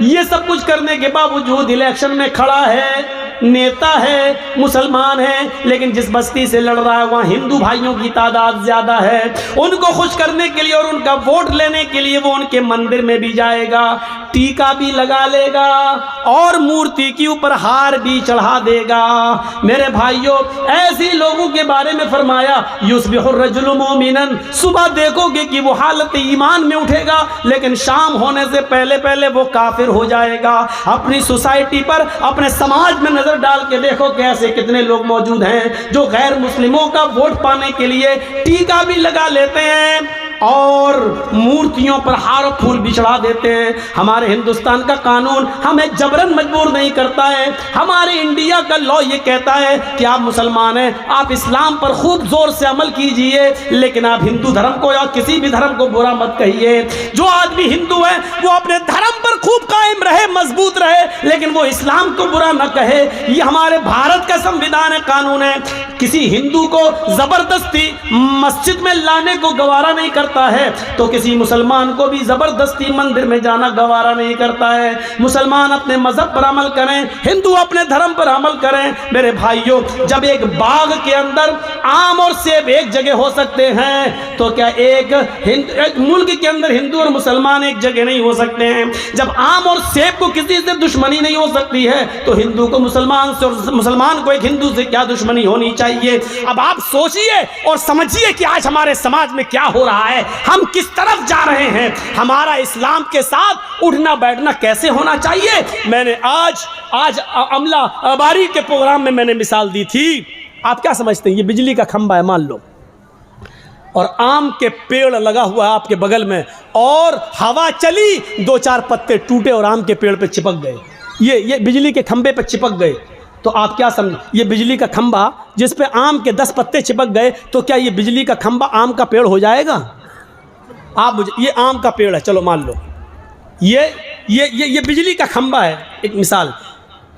ये सब कुछ करने के बावजूद इलेक्शन में खड़ा है, नेता है, मुसलमान है, लेकिन जिस बस्ती से लड़ रहा है वहाँ हिंदू भाइयों की तादाद ज़्यादा है। उनको खुश करने के लिए और उनका वोट लेने के लिए वो उनके मंदिर में भी जाएगा, टीका भी लगा लेगा और मूर्ति के ऊपर हार भी चढ़ा देगा। मेरे भाइयों, ऐसे लोगों के बारे में फरमाया युस्बिहुर रजुलु मोमिनन, सुबह देखोगे कि वो हालत ईमान में उठेगा, लेकिन शाम होने से पहले पहले वो काफिर हो जाएगा। अपनी सोसाइटी पर, अपने समाज में नजर डाल के देखो कि ऐसे कितने लोग मौजूद हैं जो गैर मुस्लिमों का वोट पाने के लिए टीका भी लगा लेते हैं और मूर्तियों पर हार फूल भी चढ़ा देते हैं। हमारे हिंदुस्तान का कानून हमें जबरन मजबूर नहीं करता है। हमारे इंडिया का लॉ ये कहता है कि आप मुसलमान हैं, आप इस्लाम पर खूब जोर से अमल कीजिए, लेकिन आप हिंदू धर्म को या किसी भी धर्म को बुरा मत कहिए। जो आदमी हिंदू है वो अपने धर्म पर खूब कायम रहे, मजबूत रहे, लेकिन वो इस्लाम को बुरा न कहे। ये हमारे भारत का संविधान है, कानून है। किसी हिंदू को जबरदस्ती मस्जिद में लाने को गवारा नहीं करता है, तो किसी मुसलमान को भी जबरदस्ती मंदिर में जाना गवारा नहीं करता है। मुसलमान अपने मजहब पर अमल करें, हिंदू अपने धर्म पर अमल करें। मेरे भाइयों, जब एक बाग के अंदर आम और सेब एक जगह हो सकते हैं, तो क्या एक मुल्क के अंदर हिंदू और मुसलमान एक जगह नहीं हो सकते हैं? जब आम और सेब को किसी से दुश्मनी नहीं हो सकती है, तो हिंदू को मुसलमान से और मुसलमान को एक हिंदू से क्या दुश्मनी होनी चाहिए? अब आप सोचिए और समझिए कि आज हमारे समाज में क्या हो रहा है, हम किस तरफ जा रहे हैं। हमारा इस्लाम के साथ उठना बैठना कैसे होना चाहिए? मैंने आज अमला बारी के प्रोग्राम में मैंने मिसाल दी थी। आप क्या समझते हैं? ये बिजली का खंभा है मान लो, और आम के पेड़ लगा हुआ है आपके बगल में, और हवा चली, 2-4 पत्ते टूटे और आम के पेड़ पे चिपक गए। ये बिजली के खंभे पे चिपक गए, तो आप क्या समझ, ये बिजली का खंभा जिस पे आम के 10 पत्ते चिपक गए, तो क्या ये बिजली का खंभा आम का पेड़ हो जाएगा? आप मुझे, ये आम का पेड़ है, चलो मान लो ये बिजली का खंभा है, एक मिसाल,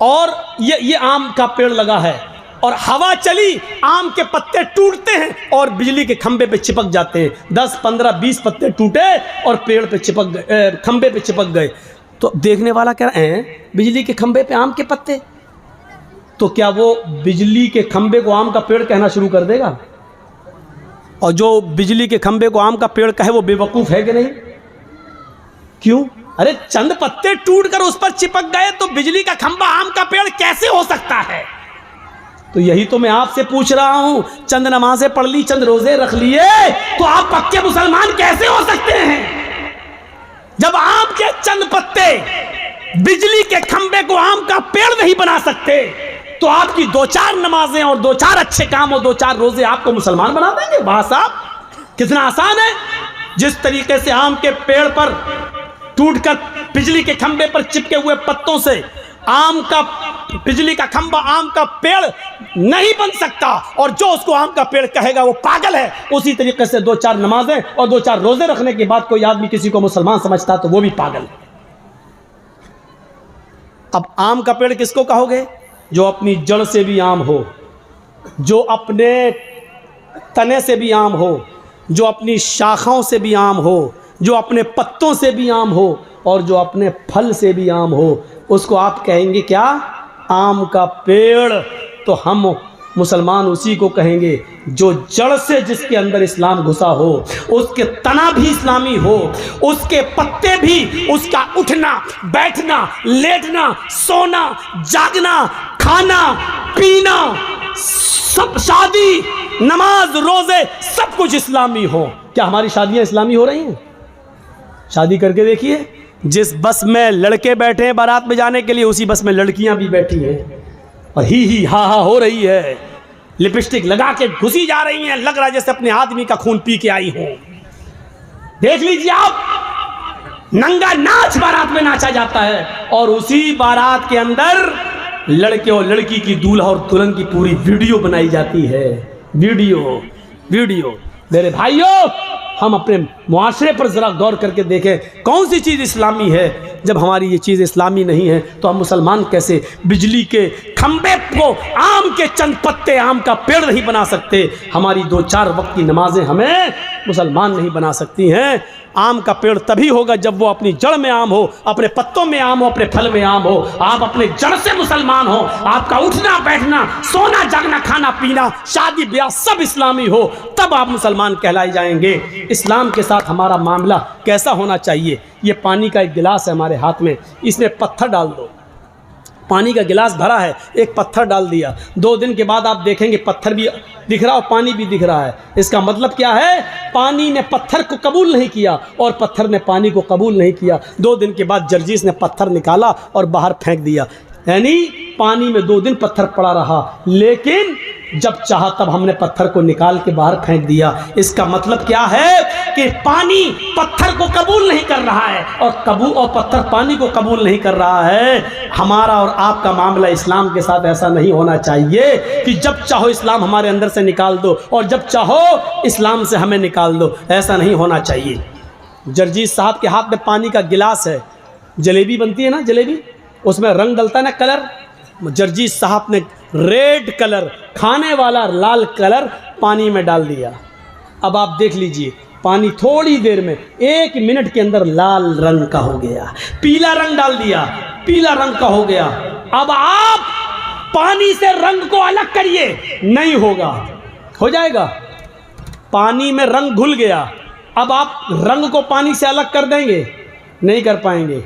और ये आम का पेड़ लगा है, और हवा चली, आम के पत्ते टूटते हैं और बिजली के खंभे पे चिपक जाते हैं। 10, 15, 20 पत्ते टूटे और पेड़ पे चिपक गए, खंभे पे चिपक गए। तो देखने वाला कह रहा है बिजली के खंभे पे आम के पत्ते, तो क्या वो बिजली के खंभे को आम का पेड़ कहना शुरू कर देगा? और जो बिजली के खंभे को आम का पेड़ कहे वो बेवकूफ़ है कि नहीं? क्यों? अरे चंद पत्ते टूटकर उस पर चिपक गए तो बिजली का खंभा आम का पेड़ कैसे हो सकता है? तो यही तो मैं आपसे पूछ रहा हूं, चंद नमाजें पढ़ ली, चंद रोजे रख लिए, तो आप पक्के मुसलमान कैसे हो सकते हैं? जब आम के चंद पत्ते बिजली के खंभे को आम का पेड़ नहीं बना सकते, तो आपकी 2-4 नमाजें और 2-4 अच्छे काम और 2-4 रोजे आपको मुसलमान बना देंगे। वाह साहब, कितना आसान है। जिस तरीके से आम के पेड़ पर टूटकर बिजली के खंभे पर चिपके हुए पत्तों से आम का बिजली का खंभा आम का पेड़ नहीं बन सकता, और जो उसको आम का पेड़ कहेगा वो पागल है, उसी तरीके से 2-4 नमाजें और 2-4 रोजे रखने के बाद कोई आदमी किसी को मुसलमान समझता तो वो भी पागल है। अब आम का पेड़ किसको कहोगे? जो अपनी जड़ से भी आम हो, जो अपने तने से भी आम हो, जो अपनी शाखाओं से भी आम हो, जो अपने पत्तों से भी आम हो, और जो अपने फल से भी आम हो, उसको आप कहेंगे क्या? आम का पेड़। तो हम मुसलमान उसी को कहेंगे जो जड़ से, जिसके अंदर इस्लाम घुसा हो, उसके तना भी इस्लामी हो, उसके पत्ते भी, उसका उठना बैठना लेटना सोना जागना खाना पीना सब, शादी नमाज रोजे सब कुछ इस्लामी हो। क्या हमारी शादियां इस्लामी हो रही हैं? शादी करके देखिए, जिस बस में लड़के बैठे हैं बारात में जाने के लिए, उसी बस में लड़कियां भी बैठी हैं और ही हा हा हो रही है, लिपस्टिक लगा के घुसी जा रही हैं, लग रहा है जैसे अपने आदमी का खून पी के आई हो। देख लीजिए आप, नंगा नाच बारात में नाचा जाता है, और उसी बारात के अंदर लड़के और लड़की की दूल्हा और दुल्हन की पूरी वीडियो बनाई जाती है। वीडियो मेरे भाइयों, हम अपने मुआशरे पर ज़रा गौर करके देखें कौन सी चीज़ इस्लामी है। जब हमारी ये चीज़ इस्लामी नहीं है तो हम मुसलमान कैसे बिजली के खंबे को आम के चंद पत्ते आम का पेड़ नहीं बना सकते? हमारी 2-4 वक्त की नमाजें हमें मुसलमान नहीं बना सकती हैं। आम का पेड़ तभी होगा जब वो अपनी जड़ में आम हो, अपने पत्तों में आम हो, अपने फल में आम हो। आप अपने जड़ से मुसलमान हो, आपका उठना बैठना सोना जागना खाना पीना शादी ब्याह सब इस्लामी हो, तब आप मुसलमान कहलाए जाएंगे। इस्लाम के साथ हमारा मामला कैसा होना चाहिए? ये पानी का एक गिलास है हमारे हाथ में, इसमें पत्थर डाल दो। पानी का गिलास भरा है, एक पत्थर डाल दिया, 2 दिन के बाद आप देखेंगे पत्थर भी दिख रहा और पानी भी दिख रहा है। इसका मतलब क्या है? पानी ने पत्थर को कबूल नहीं किया और पत्थर ने पानी को कबूल नहीं किया। 2 दिन के बाद जर्जीस ने पत्थर निकाला और बाहर फेंक दिया, यानी पानी में 2 दिन पत्थर पड़ा रहा, लेकिन जब चाहा तब हमने पत्थर को निकाल के बाहर फेंक दिया। इसका मतलब क्या है कि पानी पत्थर को कबूल नहीं कर रहा है और पत्थर पानी को कबूल नहीं कर रहा है। हमारा और आपका मामला इस्लाम के साथ ऐसा नहीं होना चाहिए कि जब चाहो इस्लाम हमारे अंदर से निकाल दो और जब चाहो इस्लाम से हमें निकाल दो, ऐसा नहीं होना चाहिए। जर्जीस साहब के हाथ में पानी का गिलास है, जलेबी बनती है ना, जलेबी उसमें रंग डलता है ना, कलर। जर्जीस साहब ने रेड कलर, खाने वाला लाल कलर पानी में डाल दिया। अब आप देख लीजिए, पानी थोड़ी देर में 1 मिनट के अंदर लाल रंग का हो गया। पीला रंग डाल दिया, पीला रंग का हो गया। अब आप पानी से रंग को अलग करिए, नहीं होगा। हो जाएगा? पानी में रंग घुल गया, अब आप रंग को पानी से अलग कर देंगे? नहीं कर पाएंगे।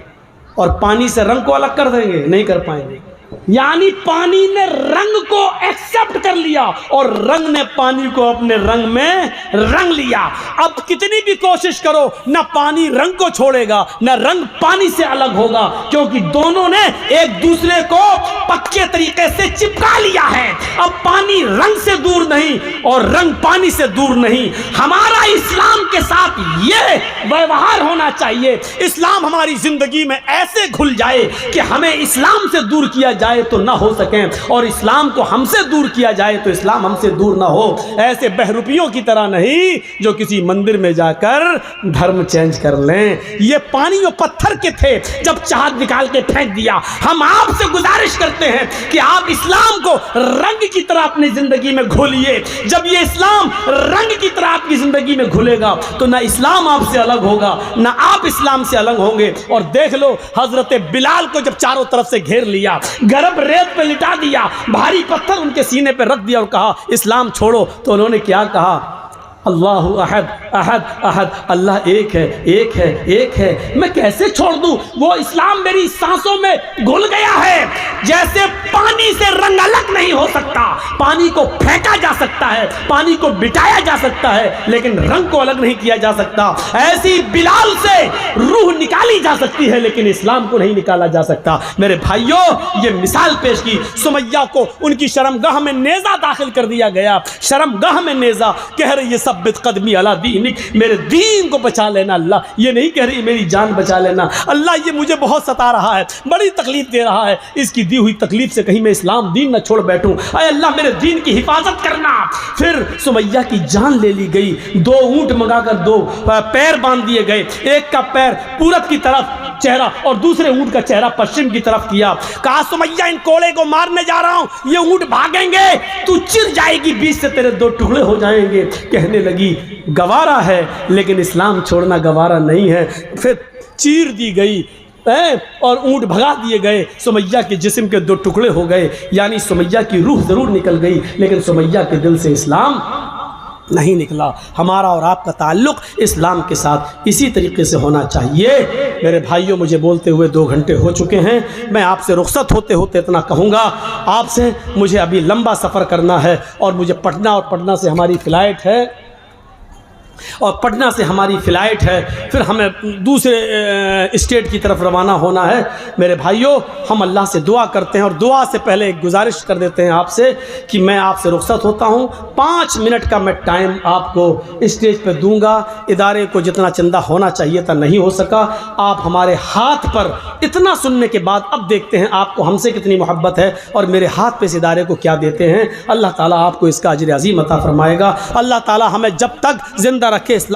और पानी से रंग को अलग कर देंगे? नहीं कर पाएंगे। यानी पानी ने रंग को एक्सेप्ट कर लिया और रंग ने पानी को अपने रंग में रंग लिया। अब कितनी भी कोशिश करो, ना पानी रंग को छोड़ेगा ना रंग पानी से अलग होगा, क्योंकि दोनों ने एक दूसरे को पक्के तरीके से चिपका लिया है। अब पानी रंग से दूर नहीं और रंग पानी से दूर नहीं। हमारा इस्लाम के साथ ये व्यवहार होना चाहिए। इस्लाम हमारी जिंदगी में ऐसे घुल जाए कि हमें इस्लाम से दूर किया जाए तो ना हो सके, और इस्लाम को हमसे दूर किया जाए तो इस्लाम हमसे दूर ना हो। ऐसे बहरूपियों की तरह नहीं जो किसी मंदिर में जाकर धर्म चेंज कर लें। ये पानी और पत्थर के थे, जब चाह निकाल के फेंक दिया। हम आपसे गुजारिश करते हैं कि आप इस्लाम को रंग की तरह अपनी जिंदगी में घोलिए। जब ये इस्लाम रंग की तरह आपकी जिंदगी में घुलेगा तो ना इस्लाम आपसे अलग होगा ना आप इस्लाम से अलग होंगे। और देख लो, हजरत बिलाल को जब चारों तरफ से घेर लिया, गरम रेत पे लिटा दिया, भारी पत्थर उनके सीने पे रख दिया और कहा इस्लाम छोड़ो, तो उन्होंने क्या कहा? अल्लाहु अहद अहद अहद, अल्लाह एक है एक है एक है, मैं कैसे छोड़ दूं? वो इस्लाम मेरी सांसों में घुल गया है। जैसे पानी से रंग अलग नहीं हो सकता, पानी को फेंका जा सकता है, पानी को बिटाया जा सकता है, लेकिन रंग को अलग नहीं किया जा सकता। ऐसी बिलाल से रूह निकाली जा सकती है, लेकिन इस्लाम को नहीं निकाला जा सकता। मेरे भाइयों, ये मिसाल पेश की। सुमैया को उनकी शर्मगाह में नेजा दाखिल कर दिया गया, शर्मगाह में नेजा। कह रही है सब्बित कदमी अला दीनिक, मेरे दीन को बचा लेना अल्लाह। ये नहीं कह रही मेरी जान बचा लेना अल्लाह, ये मुझे बहुत सता रहा है, बड़ी तकलीफ दे रहा है, इसकी दी हुई तकलीफ से कहीं मैं इस्लाम दीन न छोड़ बैठूं। अरे अल्लाह मेरे दीन की हिफाजत करना। फिर सुमैया की जान ले ली गई। 2 ऊंट मंगाकर 2 पैर बांध दिए गए, एक का पैर पूरब की तरफ चेहरा और दूसरे ऊंट का चेहरा पश्चिम की तरफ किया। कहा सुमैया इन कोड़े को मारने जा रहा हूं, ये ऊंट भागेंगे, तू चिर जाएगी, बीच से तेरे 2 टुकड़े हो जाएंगे। कहने लगी गवारा है, लेकिन इस्लाम छोड़ना गवारा नहीं है। फिर चीर दी गई और ऊंट भगा दिए गए। सुमैया के जिस्म के 2 टुकड़े हो गए, यानी सुमैया की रूह जरूर निकल गई, लेकिन सुमैया के दिल से इस्लाम नहीं निकला। हमारा और आपका ताल्लुक़ इस्लाम के साथ इसी तरीके से होना चाहिए। मेरे भाइयों, मुझे बोलते हुए 2 घंटे हो चुके हैं। मैं आपसे रुखसत होते होते इतना कहूँगा आपसे, मुझे अभी लंबा सफ़र करना है और मुझे पटना, और पटना से हमारी फ़्लाइट है, और पटना से हमारी फ़्लाइट है, फिर हमें दूसरे स्टेट की तरफ रवाना होना है। मेरे भाइयों, हम अल्लाह से दुआ करते हैं, और दुआ से पहले एक गुजारिश कर देते हैं आपसे कि मैं आपसे रुखसत होता हूँ। 5 मिनट का मैं टाइम आपको स्टेज पे दूंगा। इदारे को जितना चंदा होना चाहिए था नहीं हो सका। आप हमारे हाथ पर इतना सुनने के बाद अब देखते हैं आपको हमसे कितनी मोहब्बत है, और मेरे हाथ पे इस इदारे को क्या देते हैं। अल्लाह ताला आपको इसका अजर अज़ीम अता फरमाएगा। अल्लाह ताला हमें जब तक ज़िंदा रखे इस्लाम